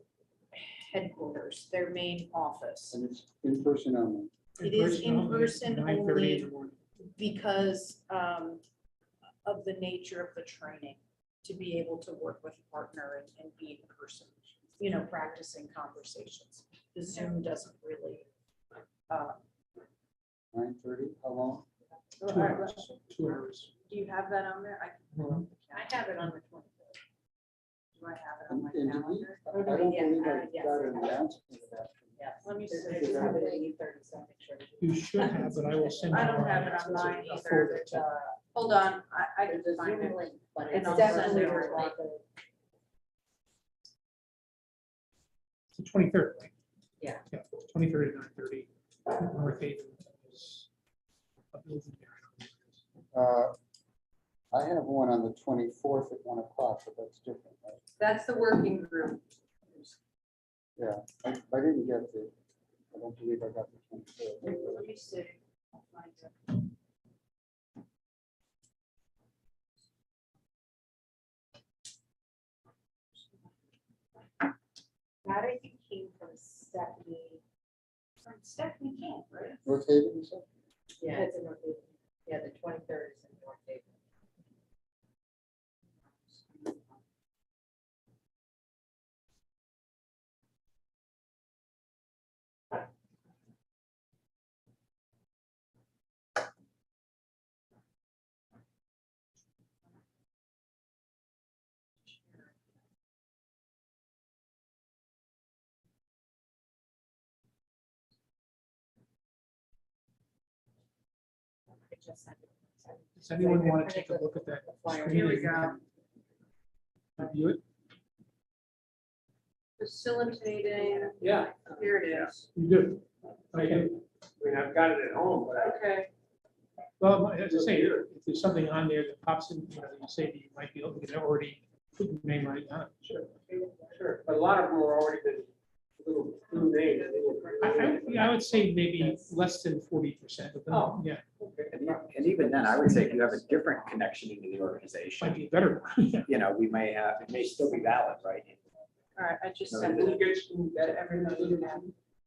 headquarters, their main office. And it's in person only. It is in only, person 9:30 in only. the morning. Because of the nature of the training, to be able to work with a partner and be in person, you know, practicing conversations. The Zoom doesn't really. 9:30, how long? 2 hours, 2 hours. Do you have that on there? I can pull up the I calendar. have it on the 23rd. Do I have it on my And did we, calendar? I don't believe I yes, got I an have it. announcement of that. Yes. Let me There's- see. there's have it at 8:30, so I'll make sure to do You should have, but I will send you. I don't have a- it on mine a either. folder too. Hold on, I There's can a find Zoom it. link, but And It's I'll definitely send it worth right. it. It's the 23rd, right? Yeah. Yeah, 23rd at 9:30. North Haven is a building there. I have one on the 24th at 1 o'clock, but that's different, right? That's the working group. Yeah, I didn't get the, I don't believe I got the 23rd. Let me see. I'll find it. That I think came from Stephanie. From Stephanie Camp, right? North Haven, you said? Yeah, It's in North Haven. yeah, the 23rd is in North Haven. I just sent it. Does anyone want to take a look at that? Flyer. screen Here we and go. Review it? Facilitating, Yeah, here it is. You do? I Okay. do. I mean, I've got it at home, but I, Okay. Well, as I say, if there's something on there that pops in, you know, you say that you might be able to already put your name right on it. Sure, but a lot of them are already been little blue names. Yeah, I would say maybe less than 40% of them, Oh. yeah, And even then, I would say if you have a different connection into the might organization, be better. you know, we may have, it may still be valid, right? All right, I just No, sent Who it gets that everybody?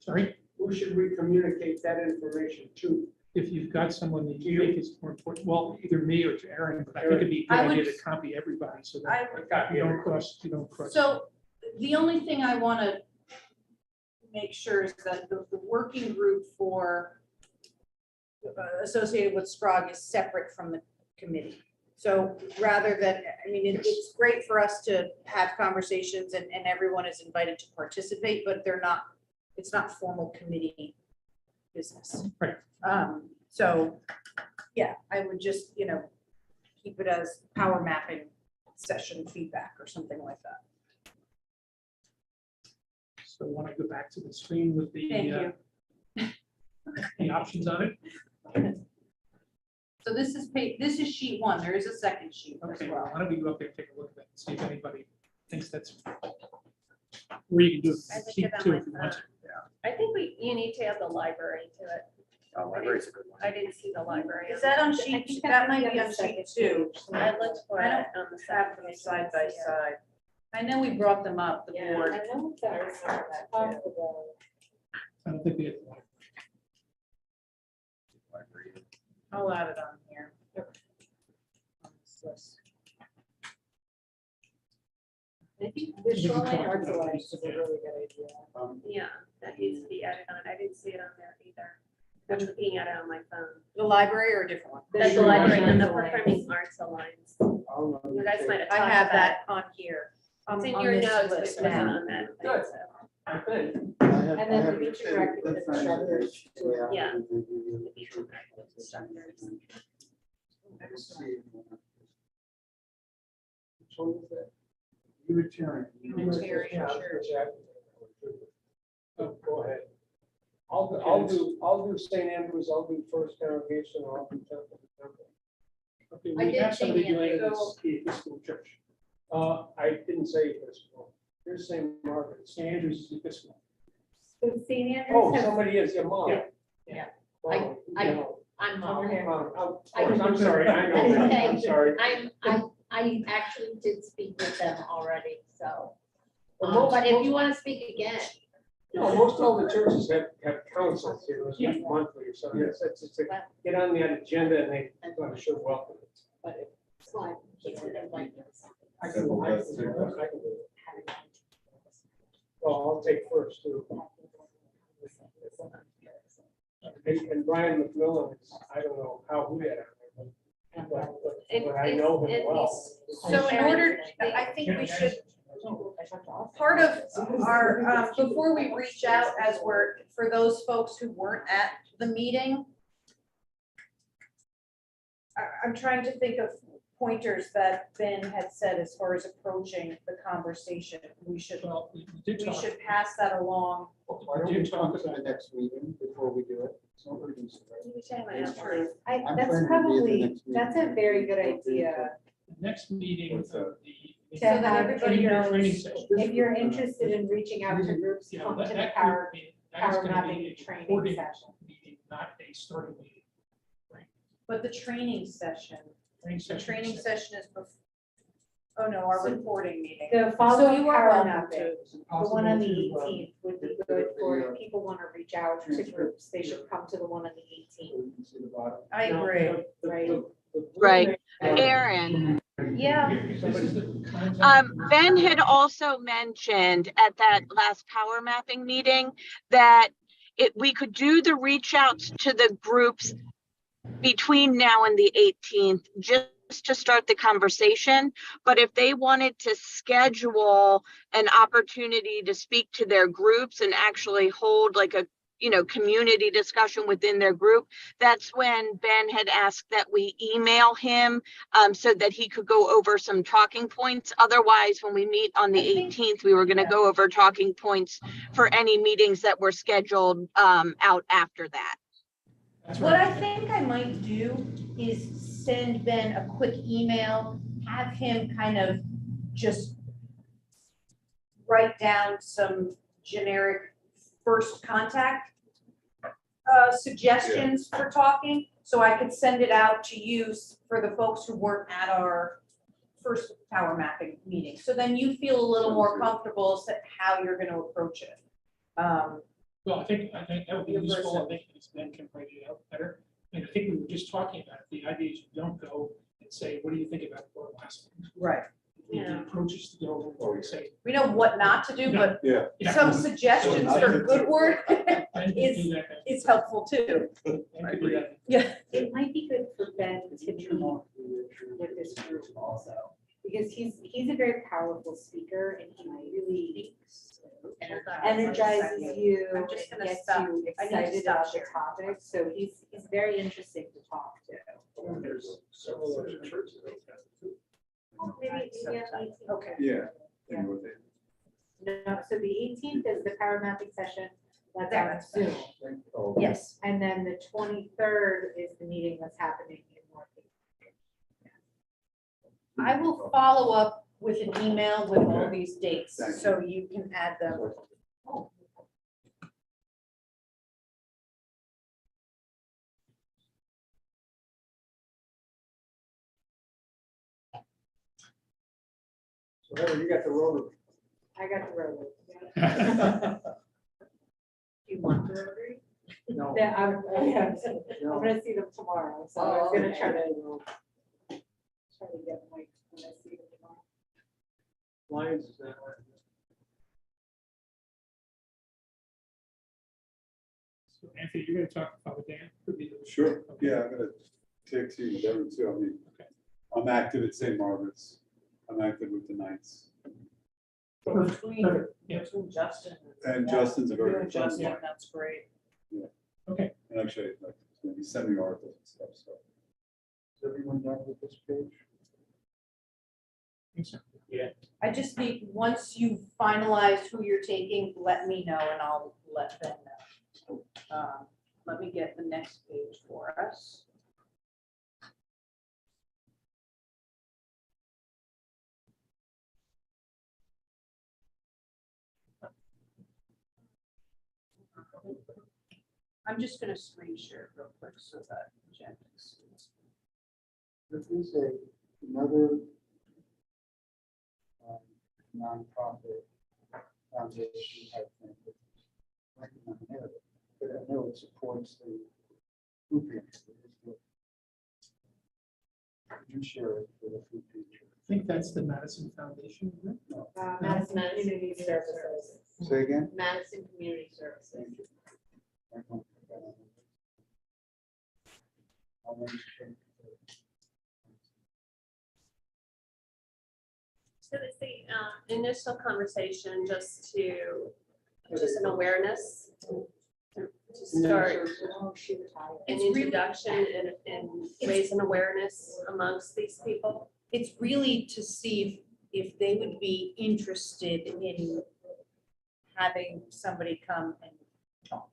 Sorry, Who should we communicate that information to? if you've got someone that you think is more important, well, either me or to Aaron, but I think it'd be a good I would- idea to copy everybody so that I Copy you don't everybody. cross, you don't cross. So the only thing I want to make sure is that the working group for associated with SCROG is separate from the committee. So rather than, I mean, it's great for us to have conversations and everyone is invited to participate, but it's not formal committee business. Right. So, yeah, I would just, you know, keep it as power mapping session feedback or something like that. So want to go back to the screen with the, Thank you. the options on it? So this is sheet one. There is a second sheet as Okay, well. why don't we go up there and take a look at that, and see if anybody thinks that's. Or you can do I looked sheet at it on two my if you want to. I think you need to add the library to it. Oh, library's a good one. I didn't see the library. Is that on I sheet, think that that might might be be on on the sheet second two. I looked for I it on the Have second them page. side by side. I know we brought them up, the Yeah, board. I know that was possible. I don't think we have. I'll add it on here. On this list. I think the shoreline arts alliance is a really good idea. Yeah, that needs to be added on. I didn't see it on there either. I'm looking at it on my phone. The library or a different one? That's the Shoreline library and the Arts Alliance. Performing Arts Alliance. You guys might have talked I about have it. that on here. It's in on your this notes, but it list wasn't now. on that. thing, Good. so. I think. And then the beach and rec with the instructors. Yeah. The beach and rec with instructors. Unitarian. Unitarian Yeah, church. Oh, go ahead. I'll do St. Andrews, I'll do First Congregation, I'll do Temple. Okay, I we did have say somebody doing it Andrew. as the Episcopal Church. I didn't say Episcopal. Here's St. Margaret's. St. Andrews is the Episcopal. So St. Oh, Andrews has, somebody is, your mom. Yeah. Yeah. Oh, I- no. I'm Over here. I'm sorry, I know that, I'm sorry. I actually did speak with them already, so. Well, most- But if you want to speak again, No, most all the churches have councils, you know, it's Yeah. monthly or something. It's just to get on the agenda and they, I'm sure, welcome it. but it's like, keep it in like this. I can do it. Well, I'll take first too. And Brian McMillan, I don't know how he got on there, but I know him well. So in order, I think we should, part of our, before we reach out as we're, for those folks who weren't at the meeting, I'm trying to think of pointers that Ben had said as far as approaching the conversation. We should, Well, we did we talk. should pass that along. Why don't we come to the next meeting before we do it? It's no urgency, right? You say my outline. I'm That's planning to be at the probably, next meeting. that's a very good idea. The next meeting of the. To that have everybody training- knows training session. If you're interested in reaching out to groups, You know, come to that, the that power, group meeting, that is power gonna mapping be a training recorded session. meeting, not a starting meeting. But the training session, Training the session. training session is oh no, our reporting meeting. The So follow-up you are power welcome mapping, to. the one on the Possible to, 18th would be if good the, for if people want to reach out to groups, they should come to the one on the 18th. so you can see the bottom. I Now, agree. Right. the- Right. Uh, Aaron, Yeah. This is the contact. Ben had also mentioned at that last power mapping meeting that we could do the reach outs to the groups between now and the 18th, just to start the conversation. But if they wanted to schedule an opportunity to speak to their groups and actually hold like a, community discussion within their group, that's when Ben had asked that we email him so that he could go over some talking points. Otherwise, when we meet on the 18th, we were going to go over talking points for any meetings that were scheduled out after that. That's What right. I think I might do is send Ben a quick email, have him kind of just write down some generic first contact suggestions for talking, so I could send it out to you for the folks who weren't at our first power mapping meeting. So then you feel a little more comfortable as to how you're gonna approach it. Well, I think that would be Your useful. person. I think it's Ben can break it out better. And I think we were just talking about it. The idea is you don't go and say, what do you think about the last? Right. The approach is to go over and say. We know what not to do, but Yeah. Yeah. some suggestions for good work Ben can do is- that. is helpful too. Ben can do that. Yeah. It might be good for Ben to meet with this group also, because he's a very powerful speaker and he really energizes you I'm and just gonna gets stop. you I need to excited stop about the sharing. topic, so he's very interesting to talk to. There's several other churches. Maybe on the 18th. Okay. Yeah. You know what they- No, so the 18th is the power mapping session, that's on That's Zoom. Oh, Yes. And then the 23rd is the meeting that's happening in Northeast. I will follow up with an email with all Okay. these dates, Thank you. so you can add them. So Heather, you got the road. I got the road. Do you want the Rotary? No. Yeah, I'm gonna see them tomorrow, so I was gonna try to get Mike when I see them tomorrow. Lions is not. So Anthony, you're gonna talk about Dan? Could be the- Sure, Okay. yeah, I'm gonna take to you, Devin, too. I mean, Okay. I'm active at St. Margaret's. I'm active with the Knights. Better. Yeah, Justin. And Justin's a very good friend of Justin, mine. that's great. okay. And actually, like, he sent me articles and stuff, so. Is everyone done with this page? I think so. I just need, once you finalize who you're taking, let me know and I'll let them know. Let me get the next page for us. I'm just gonna screen share it real quick so that Jen can see this. There is another nonprofit foundation, I think, that I can remember it, but I know it supports the food pantry. Could you share it for the food pantry? I think that's the Madison Foundation, isn't it? Madison Community Services. Say again? Madison Community Services. Thank you. I won't put that on the list. I'll make sure. So it's the initial conversation just an awareness to start Oh, she retired. an It's really- introduction and raise an awareness amongst these people. It's really to see if they would be interested in having somebody come and talk.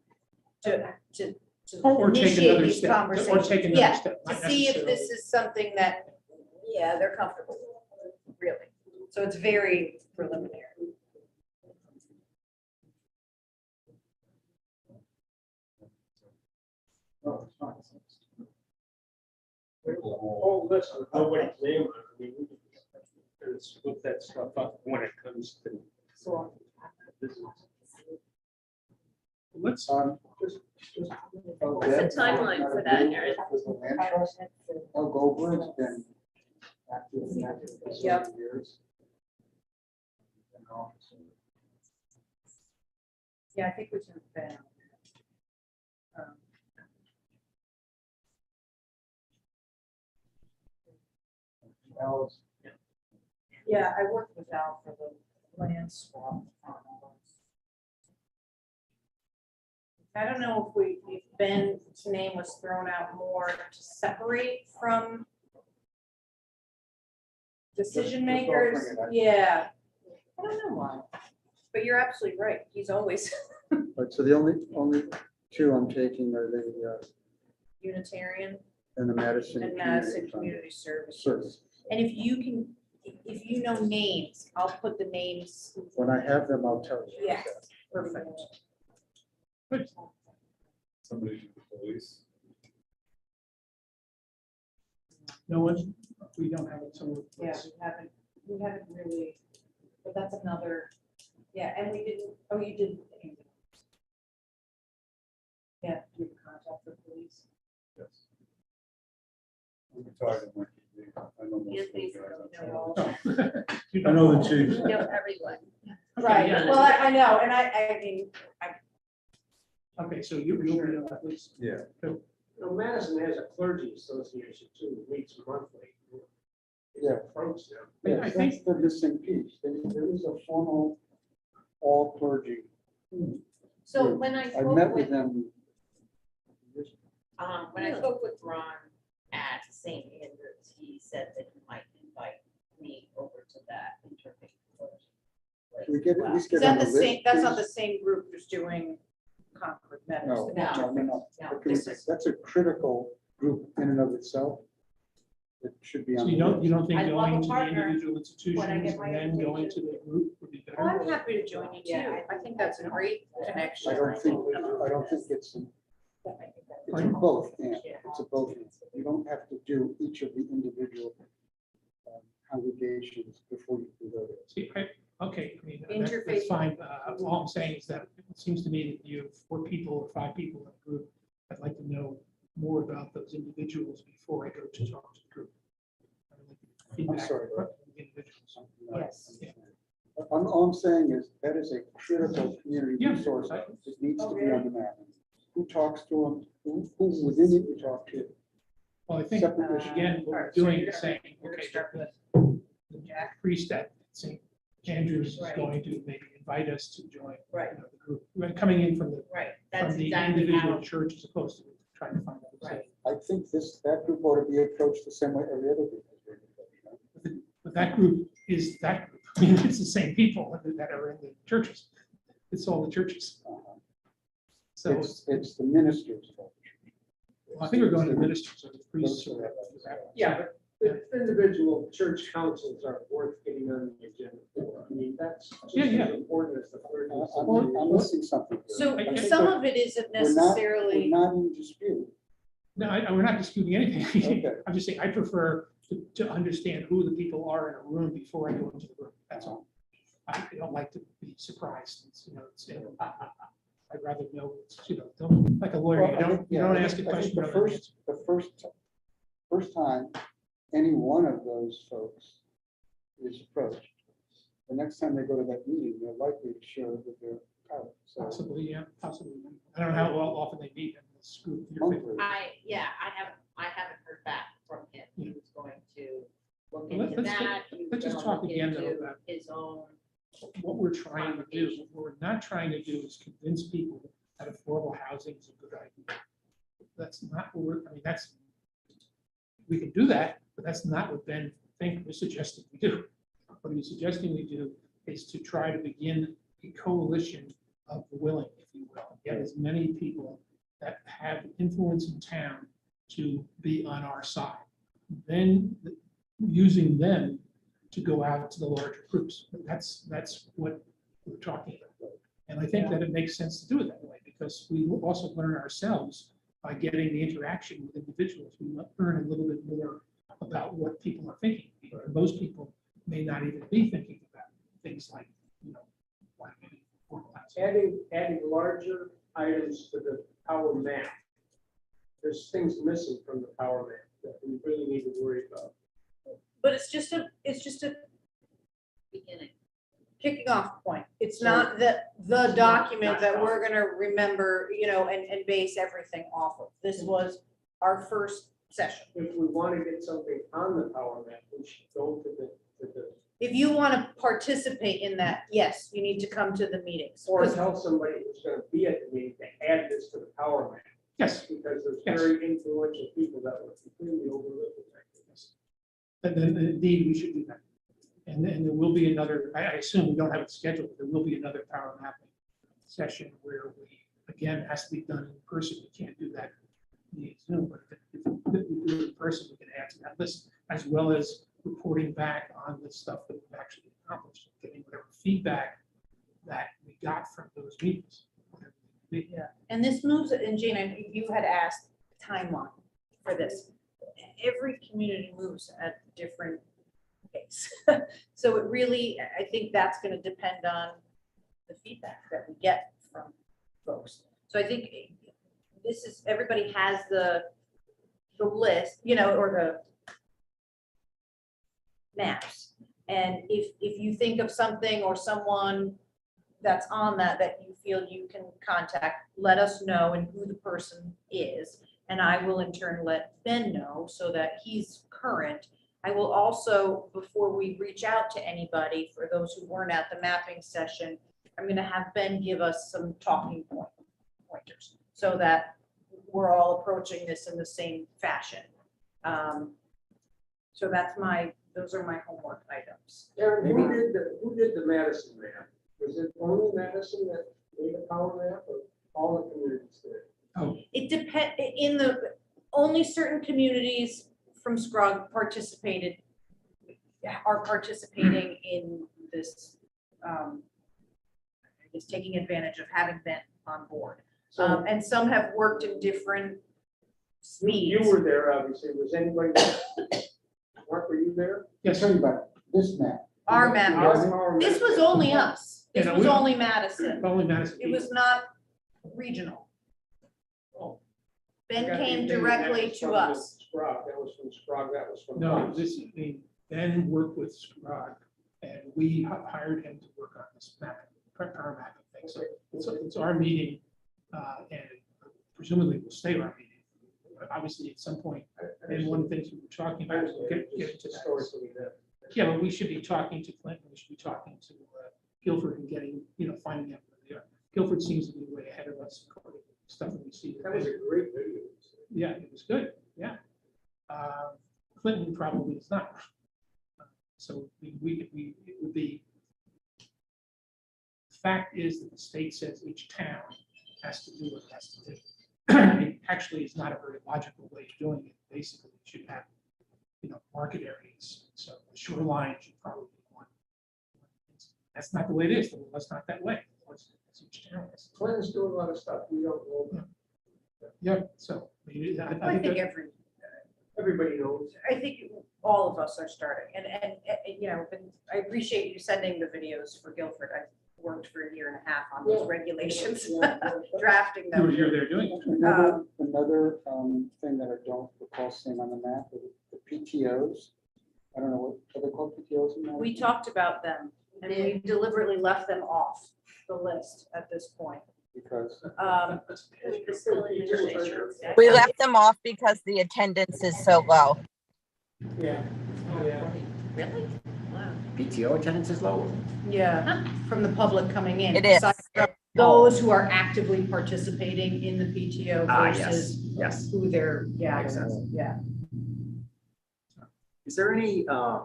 To Or take initiate another these step, or conversations. take another Yeah, step. to not see if this necessarily- is something that, yeah, they're comfortable with, really. So it's very preliminary. No, it's fine. There's a whole list of nobody's name on it. I mean, we can split that stuff up when it comes to. So, business. Let's, Just. What's the timeline for that, Erin? For the land trust, I'll go over it, then after for Yep. several years. And I'll- Yeah, I think we should ban. Al's- Yeah, I worked with Al for the land swap. I don't know if Ben's name was thrown out more to separate from decision Just makers. offering it, I- Yeah. I don't know why, but you're absolutely right. He's always, Right, so the only two I'm taking are the Unitarian And the Madison. and Madison Community Community Services. Service. And if you know names, I'll put the names. When I have them, I'll tell you. Yeah, perfect. Somebody from the police. No one, we don't have it, so. Yeah, we haven't really, but that's another, yeah, and we didn't, oh, you didn't. Yeah, do you have contact with police? Yes. I'm retired. I know most of those guys. You I know the We chief. know everyone. Right, yeah. well, I know, and I mean, Okay, so you'll be on that list. Yeah. Now, Madison has a clergy association too, that meets monthly. Yeah. Approach them. Yeah, I that's think- the missing piece. There is a formal all clergy. So when I I spoke met with with, them. when I spoke with Ron at St. Andrews, he said that he might invite me over to that interfaith. Can we get at least is get on that the the same, list? that's not please? the same group who's doing Concord Meadows? No, the no, no, no. No, But this can we- is- That's a critical group in and of itself. It should be on. So you the don't list. think I'd love a going to the partner individual institutions when I get and my then going to invitation. the group would be better? Oh, I'm happy to join you Yeah, too. I think that's a great connection. I don't think it's, it's a both, and it's a both. And. You don't have to do each of the individual congregations before you can go there. See, okay, I mean, that's Interfaith. fine. All I'm saying is that it seems to me that you have 4 people or 5 people in a group. I'd like to know more about those individuals before I go to talk to the group. I would like feedback sorry, from the individuals. Yes. All I'm saying is that is a critical community Yeah. resource. It needs to be on the map. Who talks to them, who within it you talk to. Well, I think, Separate issue. again, what we're Alright, so doing you're is gonna- saying, you're gonna okay, start with the priest at St. Andrews is Right. going to maybe invite us to join Right. the group. We're coming in from the, Right, that's from the exactly individual how, church as opposed to trying to find out. who's Right. I think that group ought to be approached the same way every other group is being approached. But that group is that group. I mean, it's the same people that are in the churches. It's all the churches. So It's the ministers. I think we're going to the ministers or the priests. or whatever. Yeah, but the individual church councils are worth getting on the agenda for. I mean, that's just Yeah, yeah. as important as the clergy. I'm missing something. here. So I think some that of it isn't we're not- necessarily. We're not in dispute. No, we're not disputing anything. Okay. I'm just saying, I prefer to understand who the people are in a room before I go into the room. That's all. I don't like to be surprised. I'd rather know, don't, like a lawyer, Well, you I don't, think- you yeah, don't I ask a think- I think question. The first time any one of those folks is approached, the next time they go to that meeting, they're likely to share with their colleagues. So Possibly, yeah, possibly. I don't know how often they meet in this group. monthly. I haven't heard back from him. He was going to look Well, into let's just- that. He was let's just gonna talk look again, though, into about- his own. What we're trying to do, what we're not trying to do is convince people that affordable housing is a good idea. That's not what we're, I mean, we can do that, but that's not what Ben think was suggesting we do. What he's suggesting we do is to try to begin a coalition of the willing, if you will, get as many people that have influence in town to be on our side. Then using them to go out to the larger groups. That's what we're talking about. And I think that it makes sense to do it that way, because we will also learn ourselves by getting the interaction with individuals. We learn a little bit more about what people are thinking. Because most people may not even be thinking about things like, why maybe affordable housing. Adding larger items to the power map. There's things missing from the power map that we really need to worry about. But it's just a Beginning. kicking off point. It's So- not the document not that we're document. gonna remember, and base everything off of. This was our first session. If we want to get something on the power map, we should go to the, If you want to participate in that, yes, you need to come to the meetings. or 'Cause tell somebody who's going to be at the meeting to add this to the power map. Yes, Because there's Yes. very influential people that were completely overlooked. and then indeed we should do that. And then there will be another, I assume we don't have it scheduled, but there will be another power mapping session where we, again, it has to be done in person. We can't do that via Zoom, but if we do it in person, we can add to that list, as well as reporting back on the stuff that we've actually accomplished, getting whatever feedback that we got from those meetings. whatever it may be. Yeah, and this moves, and Jane, I think you had asked timeline for this. Every community moves at different pace. So it really, I think that's gonna depend on the feedback that we get from folks. So I think this is, everybody has the list, you know, or the maps. And if you think of something or someone that's on that you feel you can contact, let us know and who the person is. And I will in turn let Ben know so that he's current. I will also, before we reach out to anybody, for those who weren't at the mapping session, I'm gonna have Ben give us some talking pointers so that we're all approaching this in the same fashion. So those are my homework items. Aaron, who did the Madison map? Was it only Madison that made a power map, or all the communities did? It depend, only certain communities from Scrog are participating in this, I guess, taking advantage of having been on board. So And some have worked in different you speeds. were there, obviously. Was anybody, Mark, were you there? You're talking about this map. Our map, Our this map. was only us. This Yeah, no, was we- only Madison. Only Madison. It was not regional. Oh. Ben I got the came opinion directly that was to from us. the Scrog, that was from Scrog, that was from. No, us. Ben worked with Scrog, and we hired him to work on this mapping, power mapping thing. So it's our meeting, and presumably will stay our meeting. But obviously, at some point, and one of the things we were talking I about, we'll understand. get It's into just that. historically that. Yeah, but we should be talking to Clinton, we should be talking to Guilford and getting, finding out where they are. Guilford seems to be way ahead of us, according to stuff that we see. That was a great video. Yeah, it was good, yeah. Clinton probably is not. So it would be, the fact is that the state says each town has to do what it has to do. It actually is not a very logical way of doing it. Basically, it should have, market areas. So the shoreline should probably be one. That's not the way it is. That's not that way. It's each town. Clinton's doing a lot of stuff. We don't know. Yeah. Yeah, so. I think Everybody knows. I think all of us are starting, and I appreciate you sending the videos for Guilford. I worked for a year and a half on those Yeah. regulations, Yeah. drafting You were them. here there doing it. Another thing that I don't recall seeing on the map is the PTOs. I don't know what, are they called PTOs? in We Madison? talked about them, and we deliberately left them off the list at this point. Because Facility administration. We left them off because the attendance is so low. Yeah. Yeah. Really? Wow. PTO attendance is low. Yeah, from the public coming in. It is. aside from Those who are actively participating in the PTO Yes, versus yes. who they're, Makes sense. yeah. Is there any, I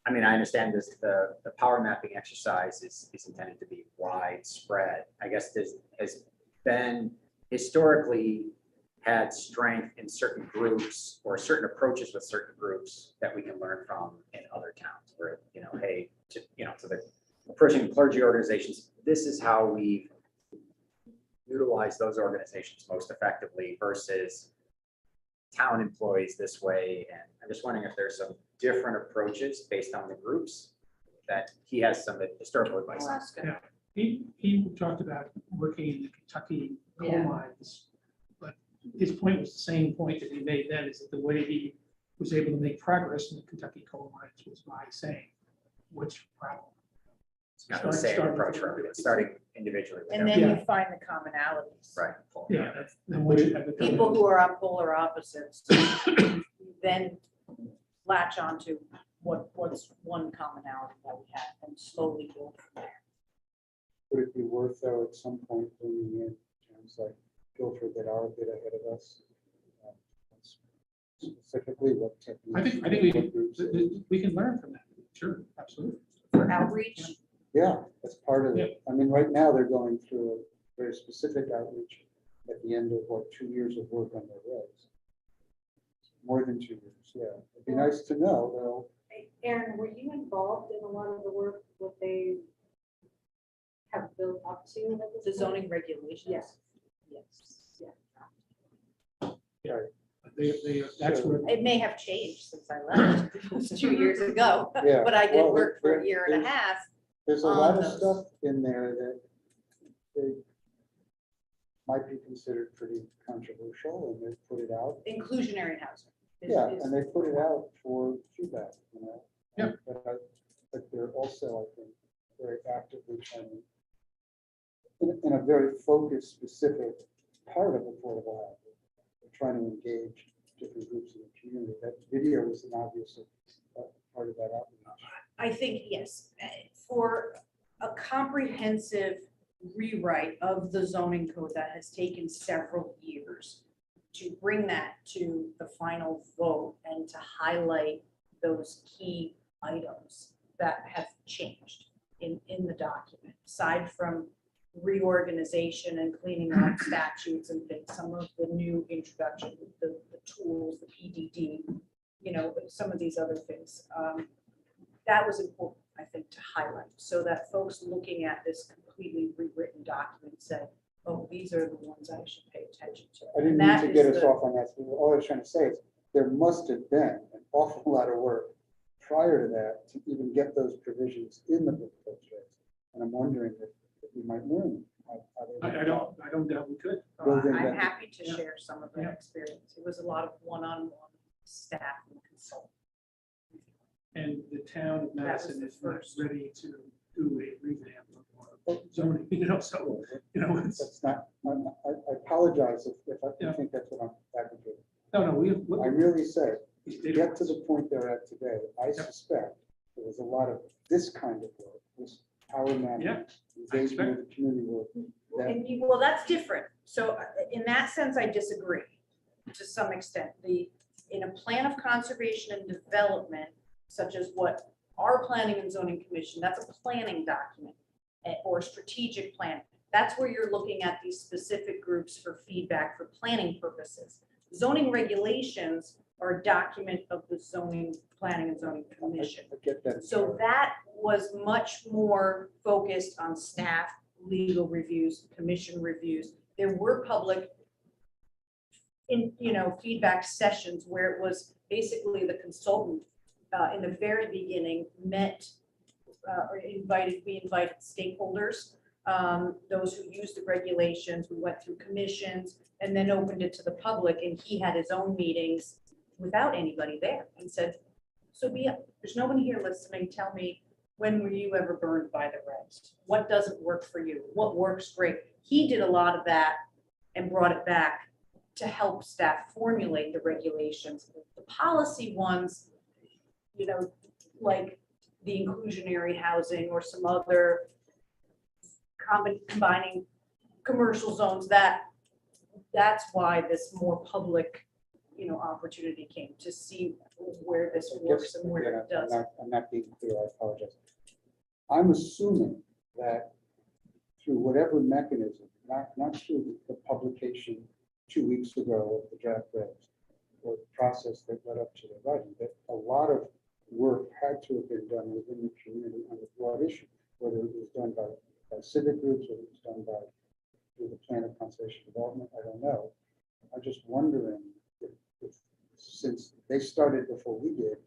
understand this, the power mapping exercise is intended to be widespread. I guess this has been historically had strength in certain groups or certain approaches with certain groups that we can learn from in other towns where, hey, to the approaching clergy organizations, this is how we utilize those organizations most effectively versus town employees this way. And I'm just wondering if there's some different approaches based on the groups that he has some historical advice on. Yeah, he talked about working in the Kentucky coal Yeah. mines, but his point was the same point that he made then, is that the way he was able to make progress in the Kentucky coal mines was by saying, what's your problem? It's kind of the same Starting approach with for everybody, starting individually. with And then everybody. you find the commonalities. Right. Yeah, then once you have the. People who are on polar opposites then latch on to what's one commonality that we have and slowly build from there. would it be worth though at some point bringing in towns like Guilford that are a bit ahead of us? Specifically what techniques? I think what groups? we can learn from that, sure, absolutely. For outreach, Yeah, that's part of it. I mean, right now they're going through a very specific outreach at the end of what, 2 years of work on their regs. More than 2 years, yeah. It'd be nice to know, though. Aaron, were you involved in a lot of the work that they have built up to? at this The point? zoning regulations? Yes. Yes. That's where, It may have changed since I left. It was 2 years ago, Yeah, but I did well, work for there- a year and a there's- half. There's a on lot of those. stuff in there that they might be considered pretty controversial, and they put it out. Inclusionary housing. Yeah, is- and they put it out for feedback, you know? Yeah. But they're also, I think, very actively trying to, in a very focused, specific part of affordable housing, they're trying to engage different groups in the community. That video was an obvious part of that outreach. I think, yes, for a comprehensive rewrite of the zoning code that has taken several years to bring that to the final vote and to highlight those key items that have changed in the document, aside from reorganization and cleaning up statutes and things, some of the new introduction, the tools, the PDD, you know, some of these other things. That was important, I think, to highlight, so that folks looking at this completely rewritten document said, oh, these are the ones I should pay attention to. I didn't And mean that to get is us the- off on that. All I was trying to say is there must have been an awful lot of work prior to that to even get those provisions in the book. And I'm wondering if we might learn. how they- I don't doubt we could. Building I'm that- happy to Yeah. share some of that Yeah. experience. It was a lot of one-on-one staff and consulting. And the town of Madison the is not first. ready to do a revamp of zoning, you know, so, you know, it's, That's not, I apologize if I Yeah. think that's what I'm advocating. no, we. I really said, we to did get it. to the point they're at today, I suspect there was a lot of this kind of work, this power management, Yeah, engagement with the community work. that- And well, that's different. So in that sense, I disagree to some extent. In a plan of conservation and development, such as what our planning and zoning commission, that's a planning document or strategic plan. That's where you're looking at these specific groups for feedback for planning purposes. Zoning regulations are a document of the zoning, planning and zoning commission. I get that. So that was much more focused on staff, legal reviews, commission reviews. There were public feedback sessions where it was basically the consultant in the very beginning met we invited stakeholders, those who used the regulations. We went through commissions and then opened it to the public, and he had his own meetings without anybody there and said, so there's nobody here listening. Tell me, when were you ever burned by the regs? What doesn't work for you? What works great? He did a lot of that and brought it back to help staff formulate the regulations. The policy ones, you know, like the inclusionary housing or some other combining commercial zones, that's why this more public, opportunity came to see where this I works guess, and where again, it doesn't. I'm not being clear, I apologize. I'm assuming that through whatever mechanism, not through the publication 2 weeks ago of the draft regs, or the process that led up to the writing, that a lot of work had to have been done within the community on the broad issue, whether it was done by civic groups, or it was done by through the plan of conservation development, I don't know. I'm just wondering if since they started before we did,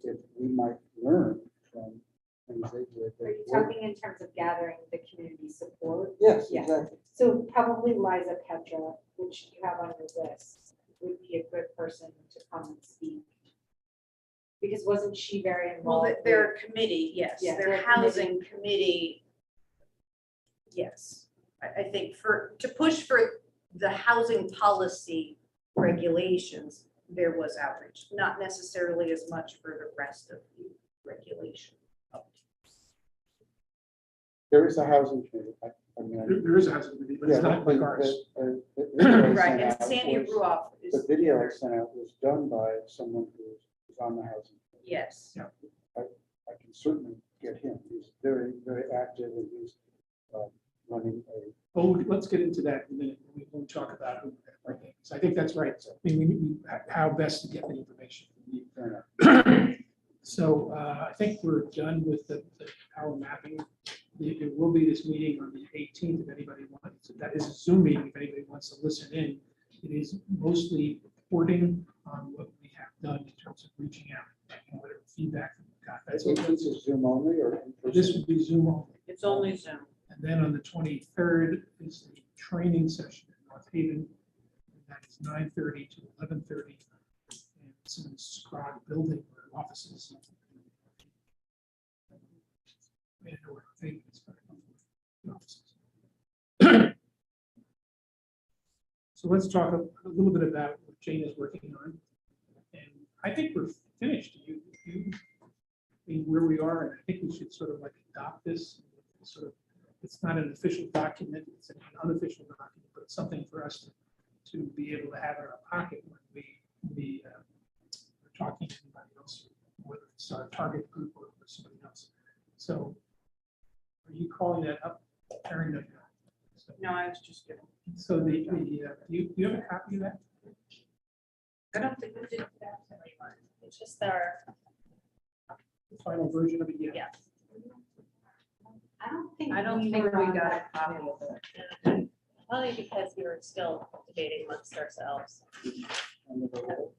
if we might learn from things they did. that Are you worked. talking in terms of gathering the community support? Yes, Yeah. exactly. So probably Liza Petra, which you have on your list, would be a good person to come and speak. Because wasn't she very Well, involved? their committee, yes, Yeah, their their housing committee. Yes, I think to push for the housing policy regulations, there was outreach, not necessarily as much for the rest of the regulation. There is a housing committee. There is a housing committee, but Yeah, it's not but like ours. the video I Right, sent and out Sandy was- Ruoff is. The video I sent out was done by someone who's on the housing. Yes, I can certainly get him. He's very, very active, and he's running a, Oh, let's get into that in a minute. We won't talk about who, okay, so I think that's right. So, I mean, how best to get the information. fair enough. So I think we're done with the power mapping. There will be this meeting on the 18th if anybody wants. That is a Zoom meeting if anybody wants to listen in. It is mostly reporting on what we have done in terms of reaching out and whatever feedback we got. That's what This is Zoom only or in person? this would be Zoom only. It's only Zoom. And then on the 23rd is the training session in North Haven. And that is 9:30 to 11:30. And it's in the Scrog building where offices. I don't know where North Haven is, but the offices. So let's talk a little bit about what Jane is working on. And I think we're finished. I mean, where we are, and I think we should sort of like adopt this, sort of. It's not an official document, it's an unofficial document, but it's something for us to be able to have in our pocket when we are talking to anybody else, whether it's our target group or somebody else. So are you calling that up, Karen? No, you're not. So- No, I was just kidding. So you have a copy of that? I don't think we did that. It's just our, The final version of it? yeah. I don't think. I don't think we got a copy of it. Probably because we were still debating amongst ourselves. Under the whole-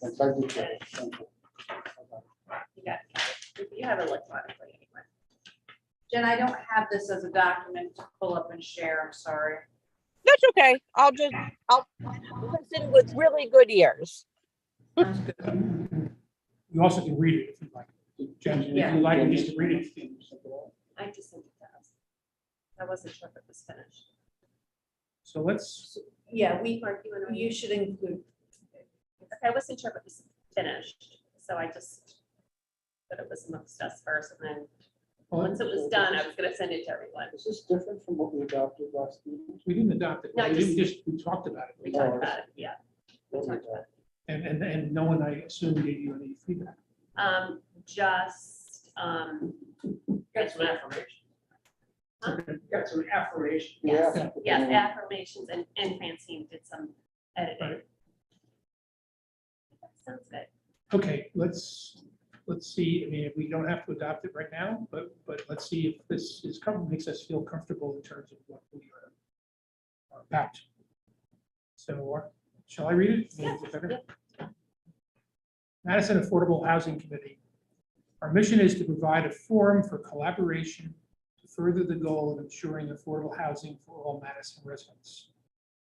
Thanks, I did that. Thank you. You got it. You have it electronically anyway. Jen, I don't have this as a document to pull up and share. I'm sorry. That's okay. I'll listen with really good ears. Sounds good. You also can read it if you'd like. Jen, if Yeah. you like it, just to read it. I just think it does. I wasn't sure if it was finished. So let's, Yeah, Mark, you wanna read you it? should include. Okay, I wasn't sure if it was finished, so I just put it was amongst us first, and then once it was done, I was gonna send it to everyone. Is this different from what we adopted last meeting? we didn't adopt it. No, I We talked about it. We talked about it, yeah. We talked about it. And no one, I assume, gave you any feedback. Just, Got some affirmation. Okay. Got some affirmation. yes, Yeah. yes, affirmations, and Francine did some editing. Right. Sounds good. Okay, let's see. I mean, we don't have to adopt it right now, but let's see if this is makes us feel comfortable in terms of what we are about. So shall I read it? Yeah, Better? Madison Affordable Housing Committee. Our mission is to provide a forum for collaboration to further the goal of ensuring affordable housing for all Madison residents.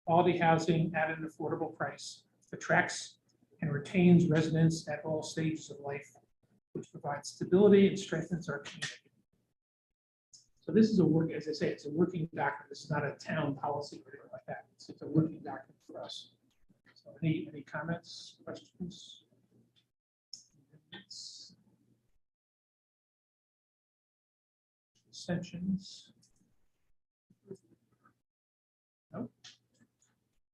Quality housing at an affordable price attracts and retains residents at all stages of life, which provides stability and strengthens our community. So this is a work, as I say, it's a working document. This is not a town policy or anything like that. It's a working document for us. So any comments, questions? Dissensions? No?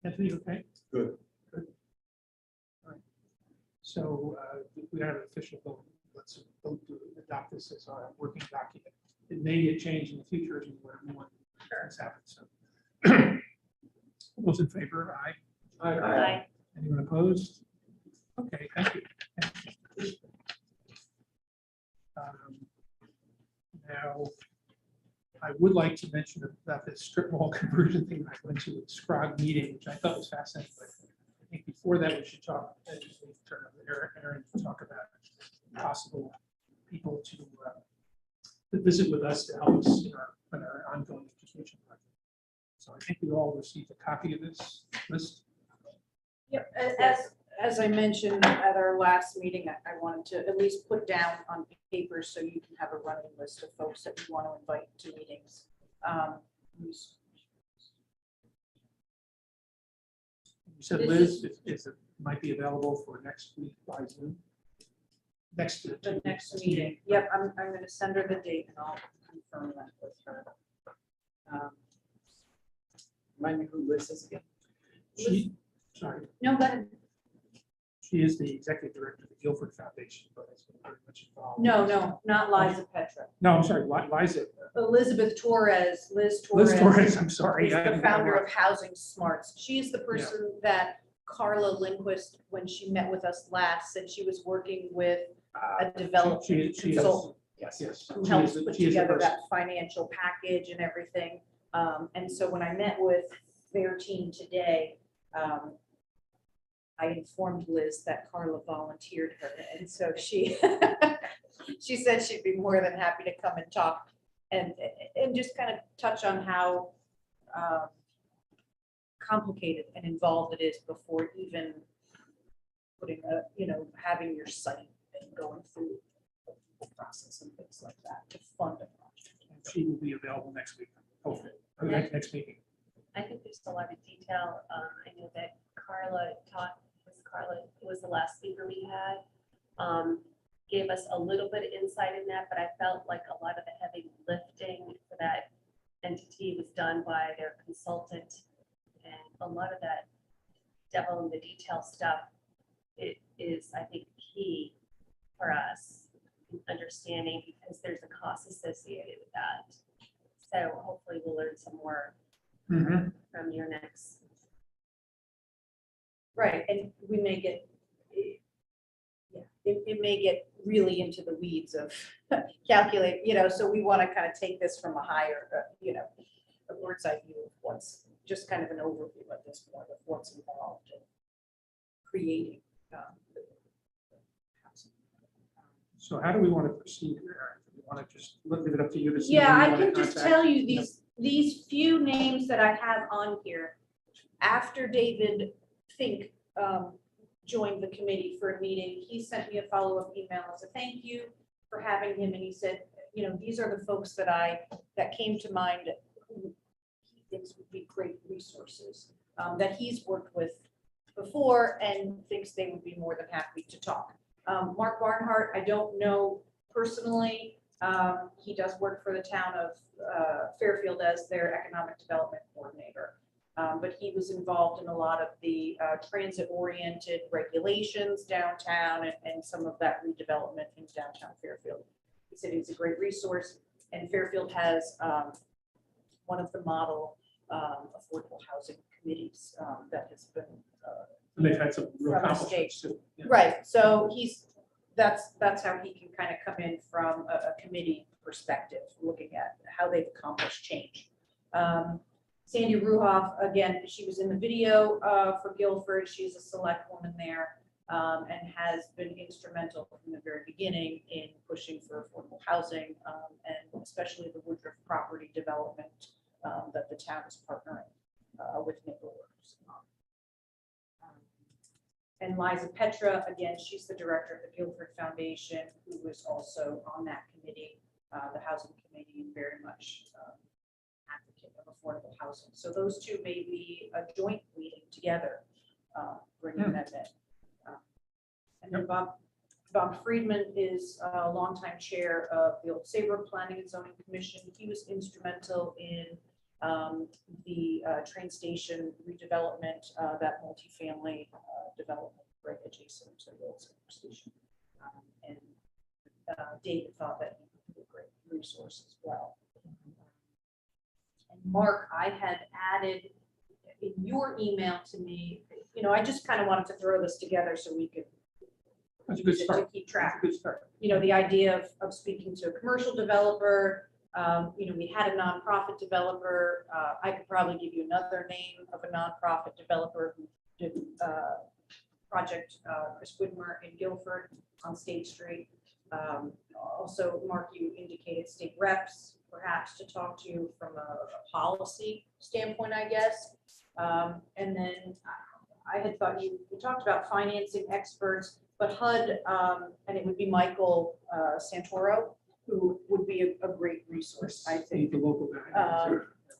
Anthony, okay? Good. Good. All right. So we have an official vote. Let's vote to adopt this as our working document. It may get changed in the future as we learn more has happened. So those in favor, aye. Aye. Anyone opposed? Okay, thank you. Now, I would like to mention about this strip mall conversion thing I went to at Scrog meeting, which I thought was fascinating. But I think before that, we should talk, turn over to Aaron to talk about possible people to visit with us to help us in our ongoing education project. So I think we all received a copy of this list. Yep, as I mentioned at our last meeting, I wanted to at least put down on paper so you can have a running list of folks that you want to invite to meetings. You said Liz is it might be available for next week by Zoom. The next meeting. Yep, I'm going to send her the date and I'll confirm that with her. Remind me who Liz is again. Sorry. No, but She is the executive director of the Guilford Foundation, but has been very much involved. No, not Liza Petra. No, I'm sorry, Liza, Elizabeth Torres, Liz Liz Torres. Torres, I'm sorry. Is I the didn't get it founder right. of Housing Smarts. She's the person that Carla Lindquist, when she met with us last, said she was working with a development She is, consultant yes. who She helps is the- put she is the together person. that financial package and everything. And so when I met with their team today, I informed Liz that Carla volunteered her, and so she, she said she'd be more than happy to come and talk and just kind of touch on how complicated and involved it is before even putting having your site and going through the process and things like that to fund a project. And she will be available next week, hopefully, or next meeting. I think there's a lot of detail. I know that Carla was the last speaker we had. Gave us a little bit of insight in that, but I felt like a lot of the heavy lifting for that entity was done by their consultant. And a lot of that devil in the detail stuff, it is, I think, key for us in understanding, because there's a cost associated with that. So hopefully we'll learn some more from your next. Right, and we may get, it may get really into the weeds of calculate, so we want to kind of take this from a higher, a bird's eye view of what's, just kind of an overview at this point of what's involved in creating. The housing. So how do we want to proceed here? Do we want to just leave it up to you to see? Yeah, who you I wanna can just contact? tell you these few names that I have on here, after David Fink joined the committee for a meeting, he sent me a follow-up email as a thank you for having him, and he said, these are the folks that came to mind who he thinks would be great resources that he's worked with before and thinks they would be more than happy to talk. Mark Barnhart, I don't know personally. He does work for the town of Fairfield as their economic development coordinator. But he was involved in a lot of the transit-oriented regulations downtown and some of that redevelopment in downtown Fairfield. He said he's a great resource, and Fairfield has one of the model affordable housing committees that has been. And they've had some real From the accomplishments too. Yeah. Right, so that's how he can kind of come in from a committee perspective, looking at how they've accomplished change. Sandy Ruhoff, again, she was in the video for Guilford. She's a select woman there and has been instrumental from the very beginning in pushing for affordable housing and especially the Woodruff property development that the town is partnering with neighborhoods. And Liza Petra, again, she's the director of the Guilford Foundation, who was also on that committee, the housing committee, and very much advocate of affordable housing. So those two may be a joint meeting together, bringing them in. And then Bob Friedman is a longtime chair of the Old Saybrook Planning and Zoning Commission. He was instrumental in the train station redevelopment, that multifamily development right adjacent to the Old Saybrook Station. And David thought that he would be a great resource as well. And Mark, I had added in your email to me, I just kind of wanted to throw this together so we could That's a good use it start. to keep track. That's a good start. The idea of speaking to a commercial developer. We had a nonprofit developer. I could probably give you another name of a nonprofit developer who did project Chris Widmer in Guilford on State Street. Also, Mark, you indicated state reps perhaps to talk to from a policy standpoint, I guess. And then I had thought you talked about financing experts, but HUD, and it would be Michael Santoro, who would be a great resource, I think. The local guy.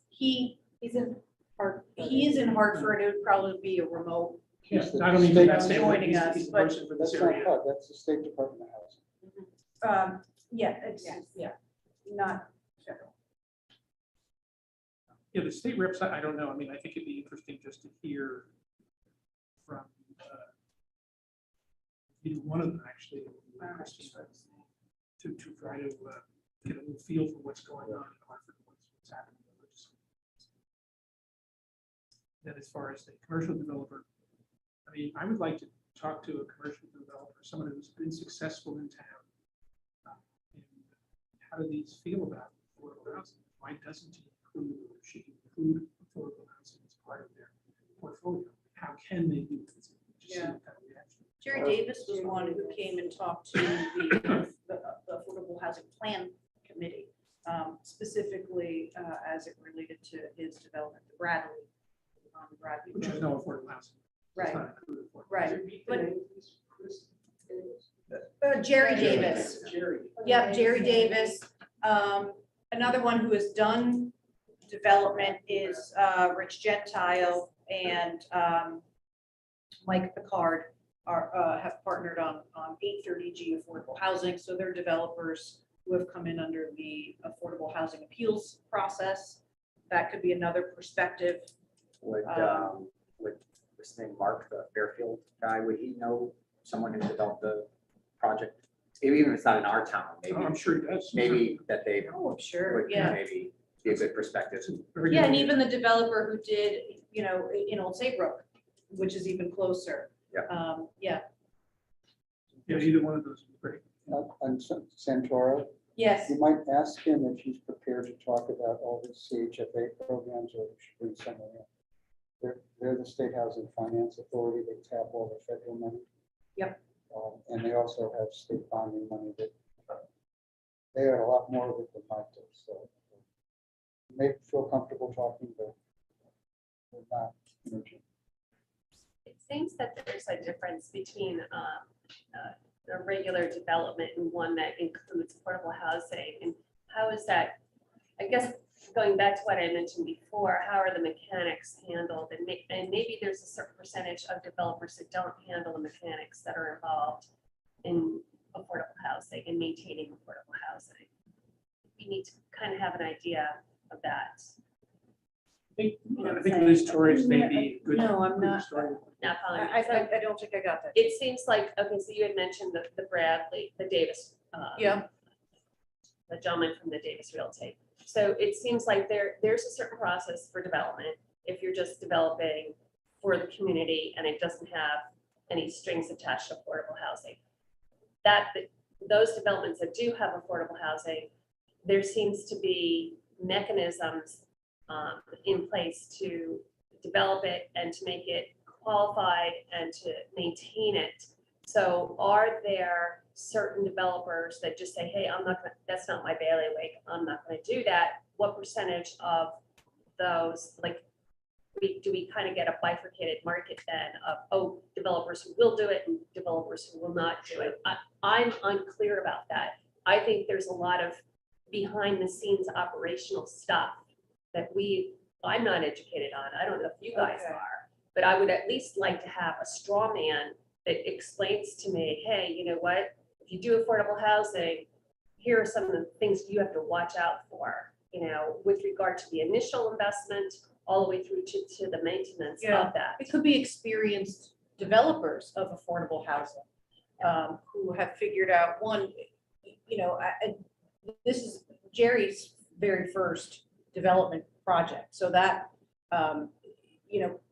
He's in Hartford. It would probably be a remote. Yes, I don't even that Joining he's us, the but- person for this That's not area. HUD, that's the State Department of Housing. Not federal. Yeah, the state reps, I don't know. I mean, I think it'd be interesting just to hear from either one of them actually, to try to get a little feel for what's going on in Hartford, what's happening. Then as far as the commercial developer, I mean, I would like to talk to a commercial developer, someone who's been successful in town. And how do these feel about affordable housing? Why doesn't he include, or she include affordable housing as part of their portfolio? How can they do this? Just see Yeah. what kind of reaction. Jerry Davis was one who came and talked to the Affordable Housing Plan Committee, specifically as it related to his development, the Bradley. Bradley Which Road. is no affordable housing. It's Right, not included affordable right. housing. But Jerry Davis. Yep, Jerry Davis. Another one who has done development is Rich Gentile and Mike Picard have partnered on 830G affordable housing. So they're developers who have come in under the affordable housing appeals process. That could be another perspective. Would this name Mark, the Fairfield guy, would he know someone who developed the project? Even if it's not in our town, Oh, I'm sure he does. maybe that they Oh, sure, would yeah. maybe be a good perspective. It's a very Yeah, good and idea. even the developer who did, in Old Saybrook, which is even closer. Yeah. Yeah, Yeah, either one of those would be great. On Santora, yes. you might ask him if he's prepared to talk about all the CHFA programs, or we should bring someone in. They're the State Housing Finance Authority. They tap all the federal money. Yep. And they also have state bonding money that they have a lot more of it than mine does. So you may feel comfortable talking, but they're not urgent. It seems that there's a difference between a regular development and one that includes affordable housing. And how is that, I guess, going back to what I mentioned before, how are the mechanics handled? And maybe there's a certain percentage of developers that don't handle the mechanics that are involved in affordable housing and maintaining affordable housing. We need to kind of have an idea of that. I think Liz Torres may be good. No, I'm good not. story. Not following. I So don't think I got that. it seems like, okay, so you had mentioned the Bradley, the Davis. Yeah. The gentleman from the Davis Realty. So it seems like there's a certain process for development. If you're just developing for the community and it doesn't have any strings attached to affordable housing. Those developments that do have affordable housing, there seems to be mechanisms in place to develop it and to make it qualified and to maintain it. So are there certain developers that just say, hey, that's not my bailiwick, I'm not gonna do that? What percentage of those, do we kind of get a bifurcated market then of, developers who will do it and developers who will not do it? I'm unclear about that. I think there's a lot of behind the scenes operational stuff that I'm not educated on. I don't know if you guys Okay. are, but I would at least like to have a straw man that explains to me, hey, you know what? If you do affordable housing, here are some of the things you have to watch out for, with regard to the initial investment, all the way through to the maintenance Yeah. of that. It could be experienced developers of affordable housing who have figured out this is Jerry's very first development project. So that,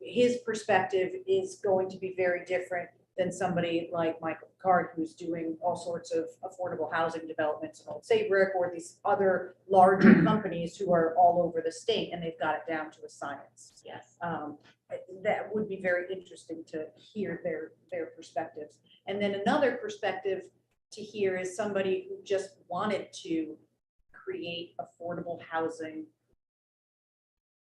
his perspective is going to be very different than somebody like Michael Card, who's doing all sorts of affordable housing developments in Old Saybrook, or these other larger companies who are all over the state and they've got it down to a science. Yes. That would be very interesting to hear their perspectives. And then another perspective to hear is somebody who just wanted to create affordable housing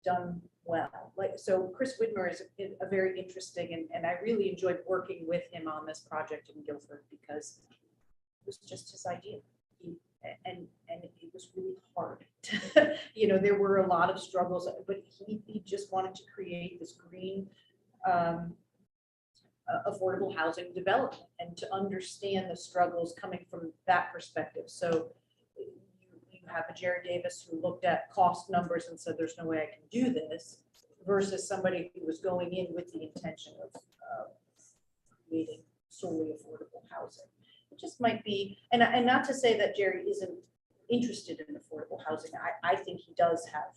done well. So Chris Widmer is a very interesting, and I really enjoyed working with him on this project in Guilford because it was just his idea. And it was really hard. There were a lot of struggles, but he just wanted to create this green affordable housing development and to understand the struggles coming from that perspective. So you have a Jerry Davis who looked at cost numbers and said, there's no way I can do this, versus somebody who was going in with the intention of creating solely affordable housing. It just might be, and not to say that Jerry isn't interested in affordable housing. I think he does have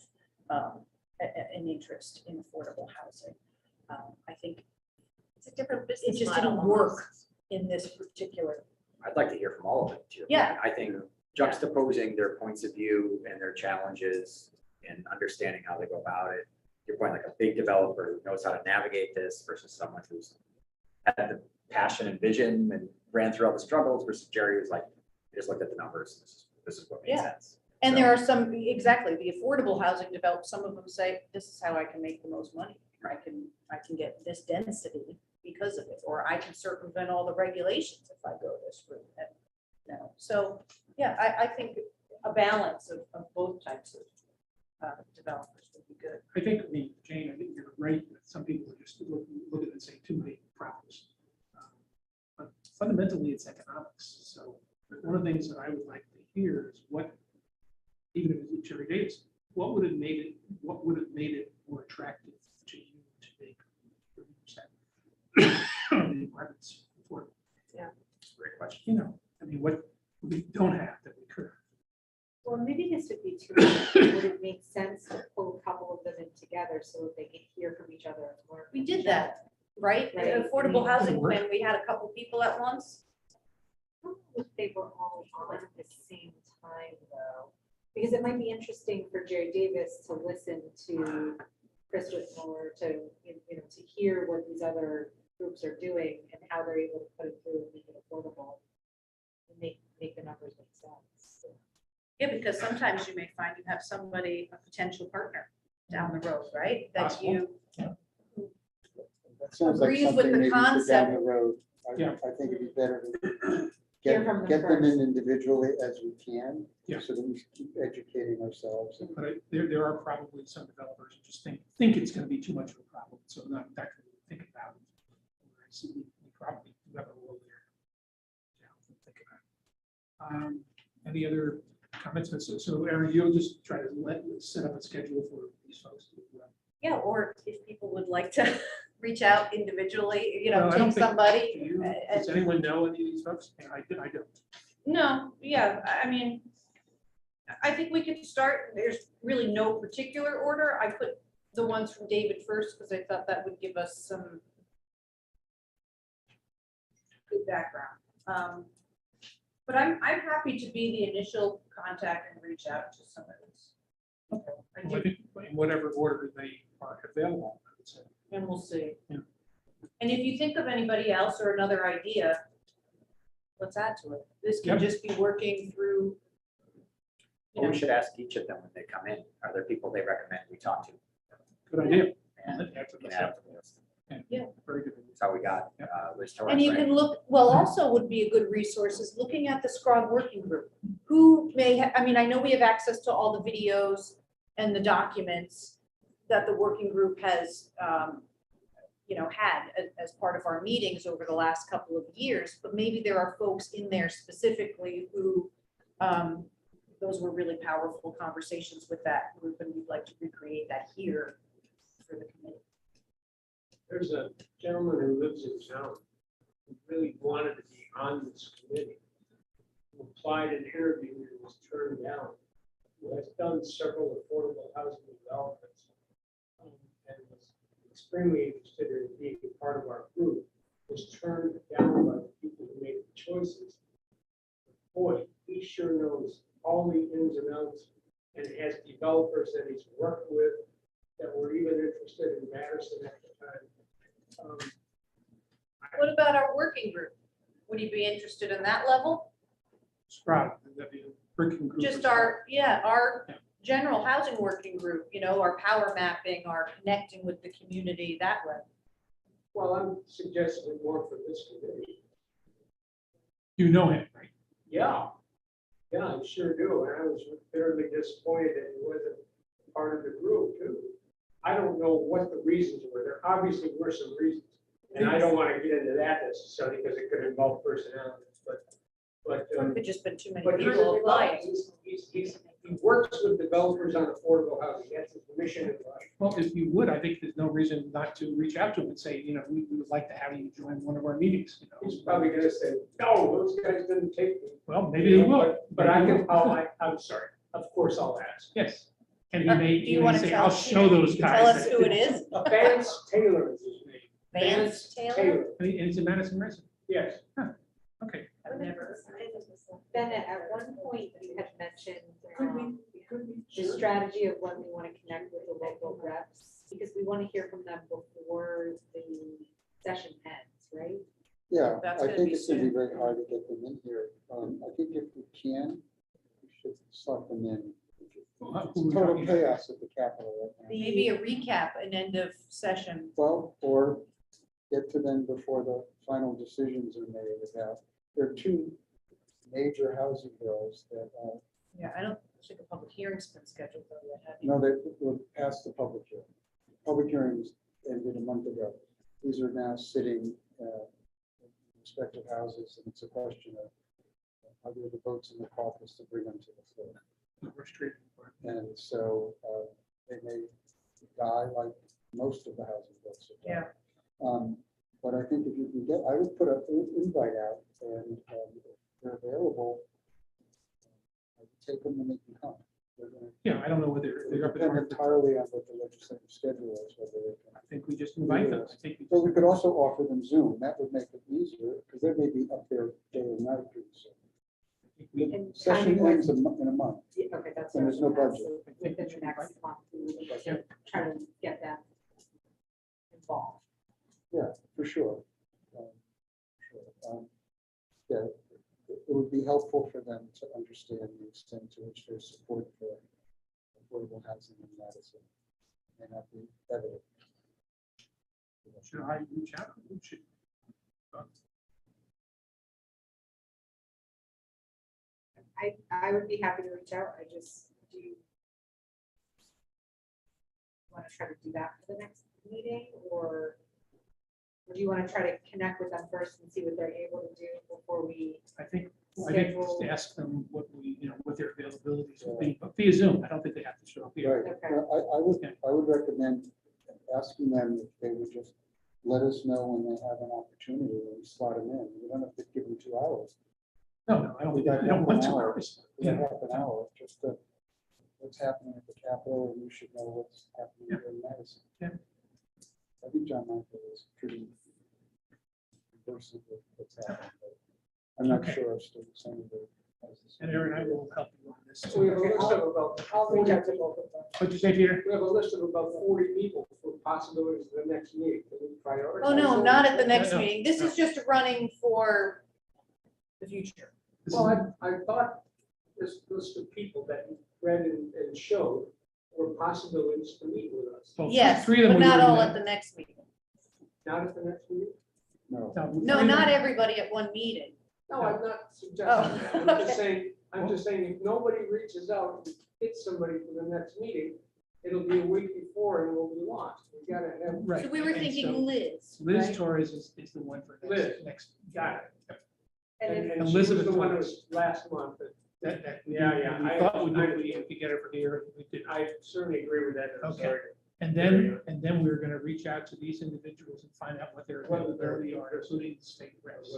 an interest in affordable housing. I think It's a different it business just model. didn't work in this particular. I'd like to hear from all of it. to your Yeah. point. I think juxtaposing their points of view and their challenges and understanding how they go about it. Your point, like a big developer who knows how to navigate this versus someone who's had the passion and vision and ran through all the struggles versus Jerry who's like, just looked at the numbers. This is what makes Yeah. sense. And So- there are some, exactly, the affordable housing developed, some of them say, this is how I can make the most money. I can get this density because of it, or I can circumvent all the regulations if I go this route. And, you know, so, yeah, I think a balance of both types of developers would be good. I think, Jane, I think you're right, that some people are just look at it and say too many problems. But fundamentally, it's economics. So one of the things that I would like to hear is what, even if it's Jerry Davis, what would have made it more attractive to you to make 30% of the apartments affordable? It's a great question. You know, I mean, what we don't have that we could. Well, maybe this would be too much. Would it make sense to pull a couple of them in together so that they can hear from each other? and learn We from did each other? that, right? Right. The affordable housing Work. plan, we had a couple people at once. I don't know if they were all on at the same time, though, because it might be interesting for Jerry Davis to listen to Chris Whitmore, to, you know, to hear what these other groups are doing and how they're able to put it through and make it affordable and make the numbers make sense. Yeah, because sometimes you may find you have somebody, a potential partner down the road, right? That Possible. you, That sounds like agrees with something the maybe for down concept. the road. Yeah. I think it'd be better to Hear from them get them in first. individually as we can. Yeah. So that we keep educating ourselves. But there are probably some developers who just think it's gonna be too much of a problem, so not actually think about it. Whereas we probably do have a role there. Yeah, think about it. Any other comments? So Aaron, you'll just try to set up a schedule for these folks. yeah, or if people would like to reach out individually, you know, Well, I don't take think- somebody. Do you- and- Does anyone know any of these folks? I don't. No, yeah, I mean, I think we could start, there's really no particular order. I put the ones from David first because I thought that would give us some good background. But I'm happy to be the initial contact and reach out to some of these. I Well, I do, think in whatever order they are available, I would say. and we'll see. Yeah. And if you think of anybody else or another idea, let's add to it. This can Yep. just be working through. You Well, we know, should ask each of them when they come in. Are there people they recommend we talk to? Good idea. And That's we can add to the list. very good. That's how we got Liz Torres, And you right? can look, well, also would be a good resource is looking at the SCROG working group. Who may, I mean, I know we have access to all the videos and the documents that the working group has, you know, had as part of our meetings over the last couple of years, but maybe there are folks in there specifically who, those were really powerful conversations with that group, and we'd like to recreate that here for the committee. There's a gentleman who lives in town who really wanted to be on this committee. Who applied and interviewed and was turned down. Who has done several affordable housing developments. And was extremely interested in being a part of our group. Was turned down by the people who made the choices. Boy, he sure knows all the ins and outs and has developers that he's worked with that were even interested in Madison at the time. What about our working group? Would you be interested in that level? Sprout, that'd be a working group. Just our, yeah, our Yeah. general housing working group, you know, our power mapping, our connecting with the community that way. Well, I'm suggesting more for this committee. You know him, right? Yeah. Yeah, I sure do. And I was fairly disappointed that he wasn't part of the group too. I don't know what the reasons were. There obviously were some reasons. And I don't want to get into that necessarily because it could involve personalities, but But, It could just been too many but here's the people thing about it, applying. he works with developers on affordable housing, that's his mission in life. Well, if you would, I think there's no reason not to reach out to him and say, we would like to have you join one of our meetings, He's probably gonna say, no, those guys didn't take me. Well, maybe they will. But I can, I'm sorry, of course I'll ask. Yes. And he may, Do he you may want to say, tell I'll us? show those guys. Tell us that who it did is. Vance Taylor is his name. Vance Taylor? And it's a Madison resident. Yes. Okay. I've never. Bennett, at one point you had mentioned Could be, it could be. the strategy of when we want to connect with the local reps, because we want to hear from them before the session ends, right? Yeah, That's I gonna think be it's gonna be soon. very hard to get them in here. I think if we can, we should slot them in. Well, It's who are we total talking about? chaos at the Capitol right now. Maybe a recap, an end of session. Well, or get to them before the final decisions are made about, there are two major housing bills that, Yeah, I don't think a public hearing's been scheduled though yet. have you? no, they were past the public hearing. Public hearings ended a month ago. These are now sitting in respective houses, and it's a question of how do the votes in the caucus to bring them to the floor. We're straight. And so they may die like most of the housing bills have died. But I think if you can get, I would put an invite out, and if they're available, I would take them when they can come. They're gonna- Yeah, I don't know whether It they're up in depends Hartford. entirely on what the legislative schedule is, whether they can. I think we just invite them. I think we But we could also offer them Zoom. That would make it easier, because they may be up there day and night pretty soon. we- And Session timing-wise- ends in a month. Yeah, okay, that's. And there's no what I was budget. gonna ask. Within the next month, we would try to get them involved. Yeah, for sure. Sure. Yeah, it would be helpful for them to understand the extent to which their support for affordable housing in Madison may not be evident. Should I reach out? Who should? I would be happy to reach out. I just do. Want to try to do that for the next meeting, or do you want to try to connect with them first and see what they're able to do before we? I think just Schedule. ask them what what their availabilities would be, but via Zoom. I don't think they have to show up here. Right. Okay. Well, I would recommend asking them if they would just let us know when they have an opportunity and slot them in. We don't have to give them 2 hours. No, I don't, We got I don't half want an to. hour. We got Yeah. half an hour, just what's happening at the Capitol, and you should know what's happening here in Madison. Yeah. I think John Michael is pretty conversant with what's happening, but I'm not Okay. sure if Senator has this. And Aaron, I will help you on this. We have a list of about, I'll reach out to both of them. What'd you say, Peter? we have a list of about 40 people for possibilities of the next meeting. Can we prioritize? Oh, no, them? not at the next No, meeting. This is just running for the future. This Well, is- I thought this list of people that you read and showed were possibilities to meet with us. well, Yes, three of them but we not already all met. at the next meeting. Not at the next meeting? No, No, No, three of not them- everybody at one meeting. No, I'm not suggesting that. Oh, I'm just saying, if nobody reaches out and hits somebody for the next meeting, it'll be a week before and we'll be lost. We gotta have. Right. So we were and thinking so Liz, Liz right? Torres is the one for Liz. next. Got it. And if And she was Elizabeth the one who Torres. was last month. That we Yeah, did- yeah, We I- thought we I- did, we could get her for here, we did. I certainly agree with that. I'm Okay. sorry. And then we were gonna reach out to these individuals and find out what their Whether availability are, including the state reps.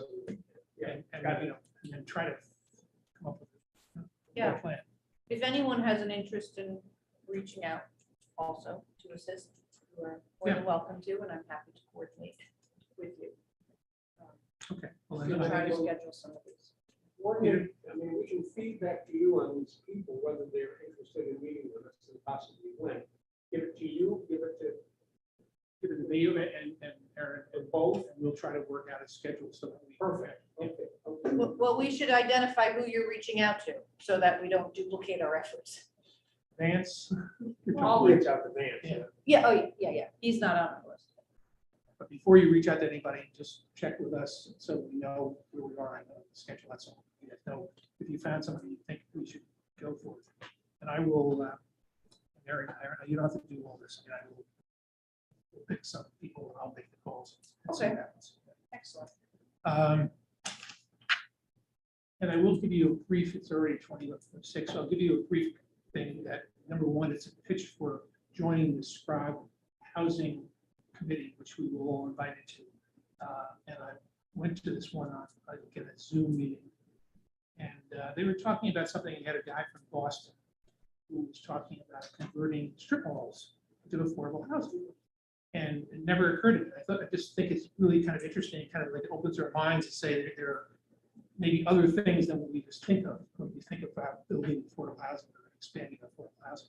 Yeah, And, got it. and then try to come up with a Yeah. plan. If anyone has an interest in reaching out also to assist, you are more than welcome to, and I'm happy to coordinate with you. Okay. Well, Yeah, then We'll I- try to schedule some of these. One, I mean, we can feed back to you on these people, whether they're interested in meeting with us and possibly when. Give it to you, give it to give it to me and Aaron and both, and we'll try to work out a schedule so that we. perfect. Okay, okay. Well, we should identify who you're reaching out to, so that we don't duplicate our efforts. Vance. you're I'll talking- reach out to Vance. Yeah. Yeah, oh, yeah, he's not on the list. But before you reach out to anybody, just check with us so we know where we are on the schedule. That's all. You guys know if you found somebody you think we should go for. And I will, Aaron, you don't have to do all this. I mean, I will we'll pick some people and I'll make the calls. and see what Okay. happens. Excellent. Um, And I will give you a brief, it's already 20:06, so I'll give you a brief thing that, number one, it's a pitch for joining the Scribe Housing Committee, which we were all invited to. And I went to this one on, I get a Zoom meeting. And they were talking about something, you had a guy from Boston who was talking about converting strip malls to affordable housing. And it never occurred to me. I just think it's really kind of interesting, kind of like opens our minds to say that there are maybe other things than what we just think of when we think about building affordable housing or expanding affordable housing.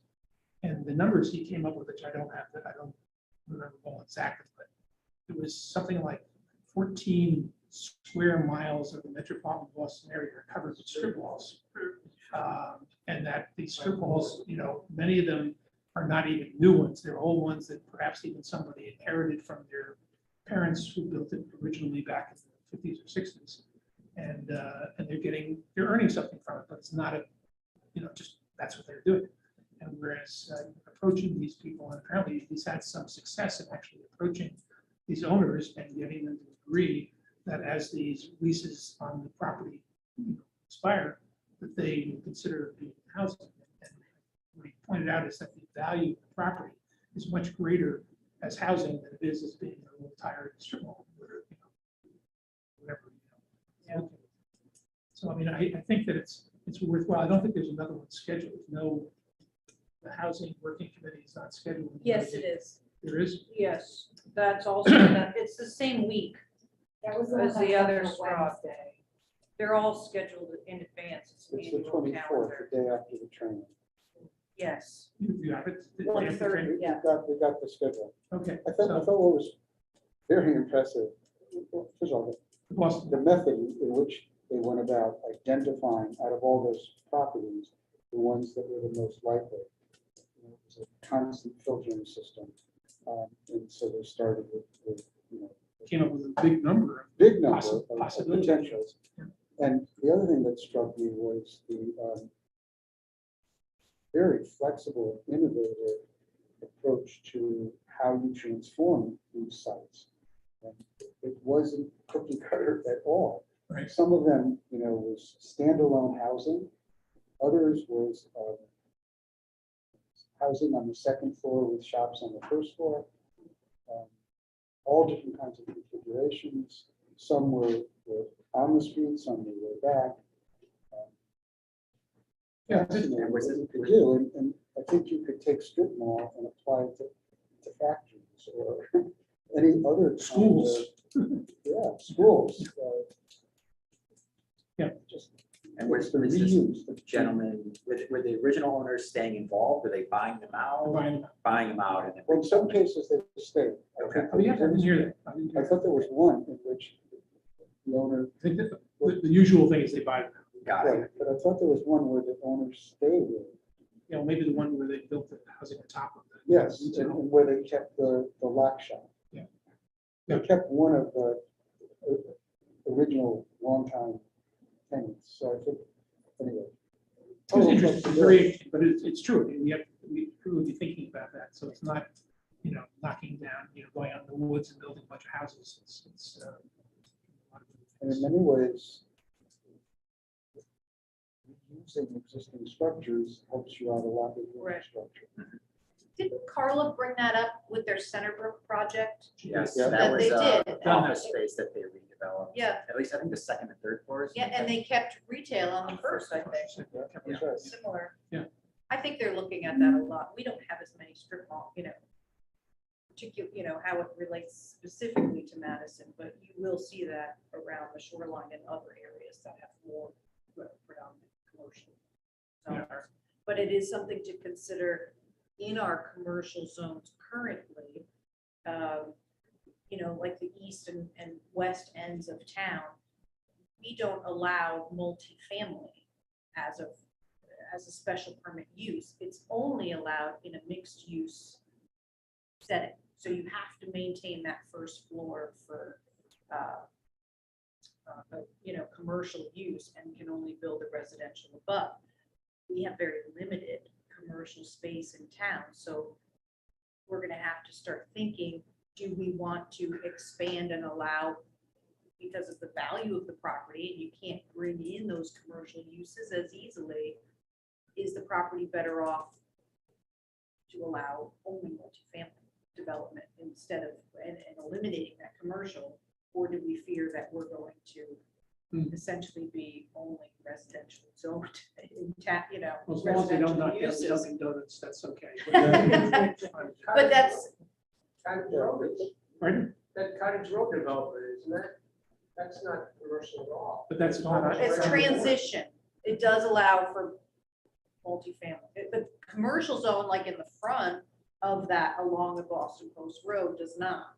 And the numbers he came up with, which I don't remember all exactly, but it was something like 14 square miles of the metropolitan Boston area are covered with strip malls. And that these strip malls, many of them are not even new ones. They're old ones that perhaps even somebody inherited from their parents who built it originally back in the 50s or 60s. And they're earning something from it, but it's not just that's what they're doing. And whereas approaching these people, and apparently he's had some success in actually approaching these owners and getting them to agree that as these leases on the property expire, that they will consider being housing. And what he pointed out is that the value of the property is much greater as housing than it is as being a little tired strip mall, where, whatever. So I mean, I think that it's worthwhile. I don't think there's another one scheduled. No, the housing working committee is not scheduled. Yes, it is. There is. Yes, that's also, it's the same week. That was As the one other on straw. Wednesday. They're all scheduled in advance. It's an It's the annual 24th, calendar. the day after the training. Yes. You have it. 1:30. Yeah. We got the schedule. Okay. I thought what was very impressive, first of all, Boston. the method in which they went about identifying out of all those properties, the ones that were the most likely. It was a constant filtering system. And so they started with Came up with a big number of big number of possibilities. potentials. Yeah. And the other thing that struck me was the very flexible, innovative approach to how you transform these sites. And it wasn't cookie cutter at all. Right. Some of them, was standalone housing. Others was housing on the second floor with shops on the first floor. All different kinds of configurations. Some were on the street, some were back. Yeah, Fascinating what you could do, and I think you could take strip mall and apply it to factories or any other kind of- Schools. Yeah, schools. Yeah. Just And was the this reuse. gentlemen, were the original owners staying involved? Were they buying them out? Buying them out and then. Well, in some cases they stayed. Okay. Oh, yeah, I didn't hear that. I didn't hear I thought there was one in which the owner, I think that the usual thing is they buy them. Got it. right, but I thought there was one where the owner stayed with. Maybe the one where they built the housing on top of it. Yes, and where they kept the lock shop. Yeah. They kept one of the original longtime tenants, so I think, anyway. It's interesting, it's very interesting, but it's true. We really be thinking about that. So it's not, knocking down, going out in the woods and building a bunch of houses. It's And in many ways, using existing structures helps you out a lot with your Right. structure. Didn't Carla bring that up with their Centerbrook project? Yes, Yeah. that That was they a did. office space that they redeveloped. Yeah. At least I think the second and third floors. Yeah, and they kept retail on the first, I think. That's right. Similar. Yeah. I think they're looking at that a lot. We don't have as many strip mall, how it relates specifically to Madison, but you will see that around the shoreline and other areas that have more predominant commercial zones. Yeah. But it is something to consider in our commercial zones currently. Like the east and west ends of town, we don't allow multifamily as a special permit use. It's only allowed in a mixed use setting. So you have to maintain that first floor for, commercial use and can only build a residential above. We have very limited commercial space in town. So we're going to have to start thinking, do we want to expand and allow, because of the value of the property, and you can't bring in those commercial uses as easily, is the property better off to allow only multifamily development instead of, and eliminating that commercial? Or do we fear that we're going to essentially be only residential zoned in you know, Well, as long as they don't knock residential down uses? Dunkin' Donuts, that's okay. But that's, Cottage Road, Pardon? that Cottage Road development, isn't that? That's not commercial at all. But that's not. it's transition. It does allow for multifamily. The commercial zone, like in the front of that along the Boston Post Road, does not.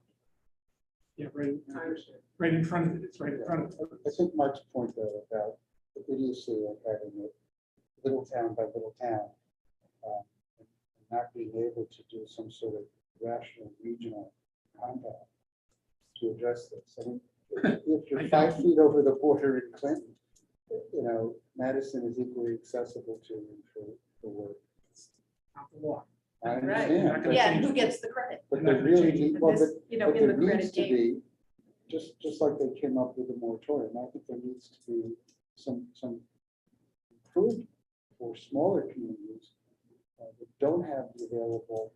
Yeah, right, I understand. right in front of it, it's right in front of it. I think Mark's point though about the idiocy of having it little town by little town, and not being able to do some sort of rational regional compact to address this. I mean, if you're 5 feet over the border in Clinton, you know, Madison is equally accessible to you for work. Not the law. I Right. understand. but- Yeah, and who gets the credit? But there really Changing need, well, This, but you know, but in the there needs credit to game. be, just like they came up with a moratorium, I think there needs to be some improvement for smaller communities that don't have the available,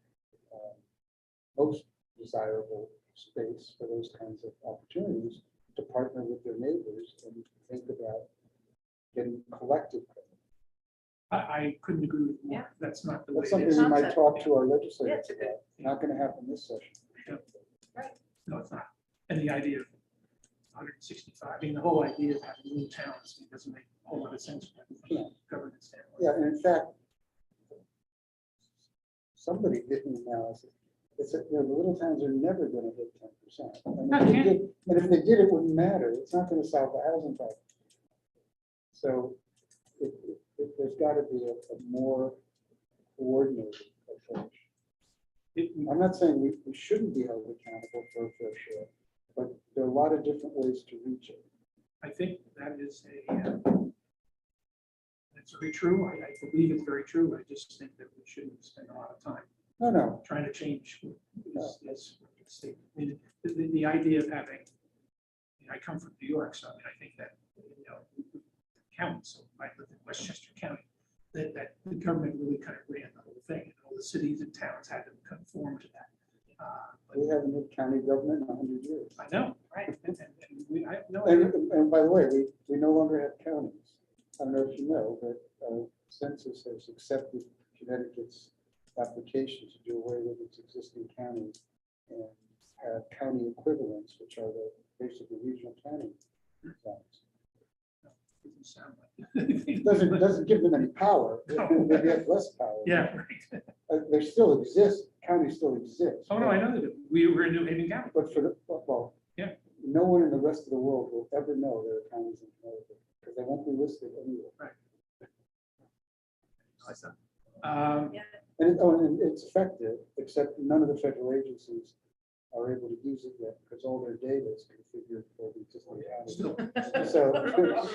most desirable space for those kinds of opportunities to partner with their neighbors and think about getting collective credit. I couldn't agree with you Yeah. more. That's not the way That's it something is. we might Concept. talk to our Yeah, legislators it's a good- about. Not gonna happen this session. No, it's not. And the idea of 165, I mean, the whole idea of having little towns doesn't make a whole lot of sense from Yeah. a governance standpoint. Yeah, and in fact, somebody did an analysis. It's, you know, the little towns are never gonna hit 10%. And if they did, it wouldn't matter. It's not gonna solve the housing problem. So there's gotta be a more coordinated approach. I'm not saying we shouldn't be held accountable for a fair share, but there are a lot of different ways to reach it. I think that is that's very true. I believe it's very true. I just think that we shouldn't spend a lot of time No, trying to change state. I mean, the idea of having, I come from New York, so I mean, I think that, you know, county, so I live in Westchester County, that the government really kind of ran the whole thing, and all the cities and towns had to conform to that. But we haven't had county government in 100 years. I know, right? And I have no And, idea. and by the way, we no longer have counties. I don't know if you know, but census has accepted Connecticut's application to do away with its existing counties and have county equivalents, which are the basically regional planning zones. Doesn't sound like It doesn't give them any power. Maybe have less power. Yeah, right. They still exist, counties still exist. Oh, no, I know that we were in New Haven County. But for the, well, Yeah. no one in the rest of the world will ever know there are counties in Connecticut because they won't be listed anywhere. And it's effective, except none of the federal agencies are able to use it yet because all their data is configured for the existing counties. Still, So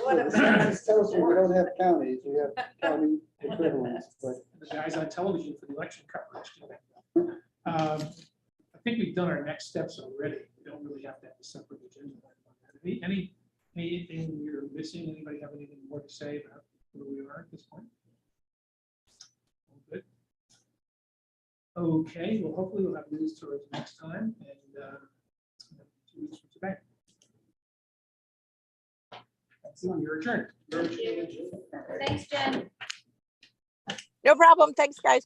What a- the census tells you we don't have counties, we have county equivalents, but the guys on television for the election coverage. I think we've done our next steps already. We don't really have to have a separate agenda. Anything we're missing? Anybody have anything more to say about where we are at this point? All good. Okay, well, hopefully we'll have news to us next time and 2 weeks from today. You're adjourned. Thanks, Jen. No problem. Thanks, guys.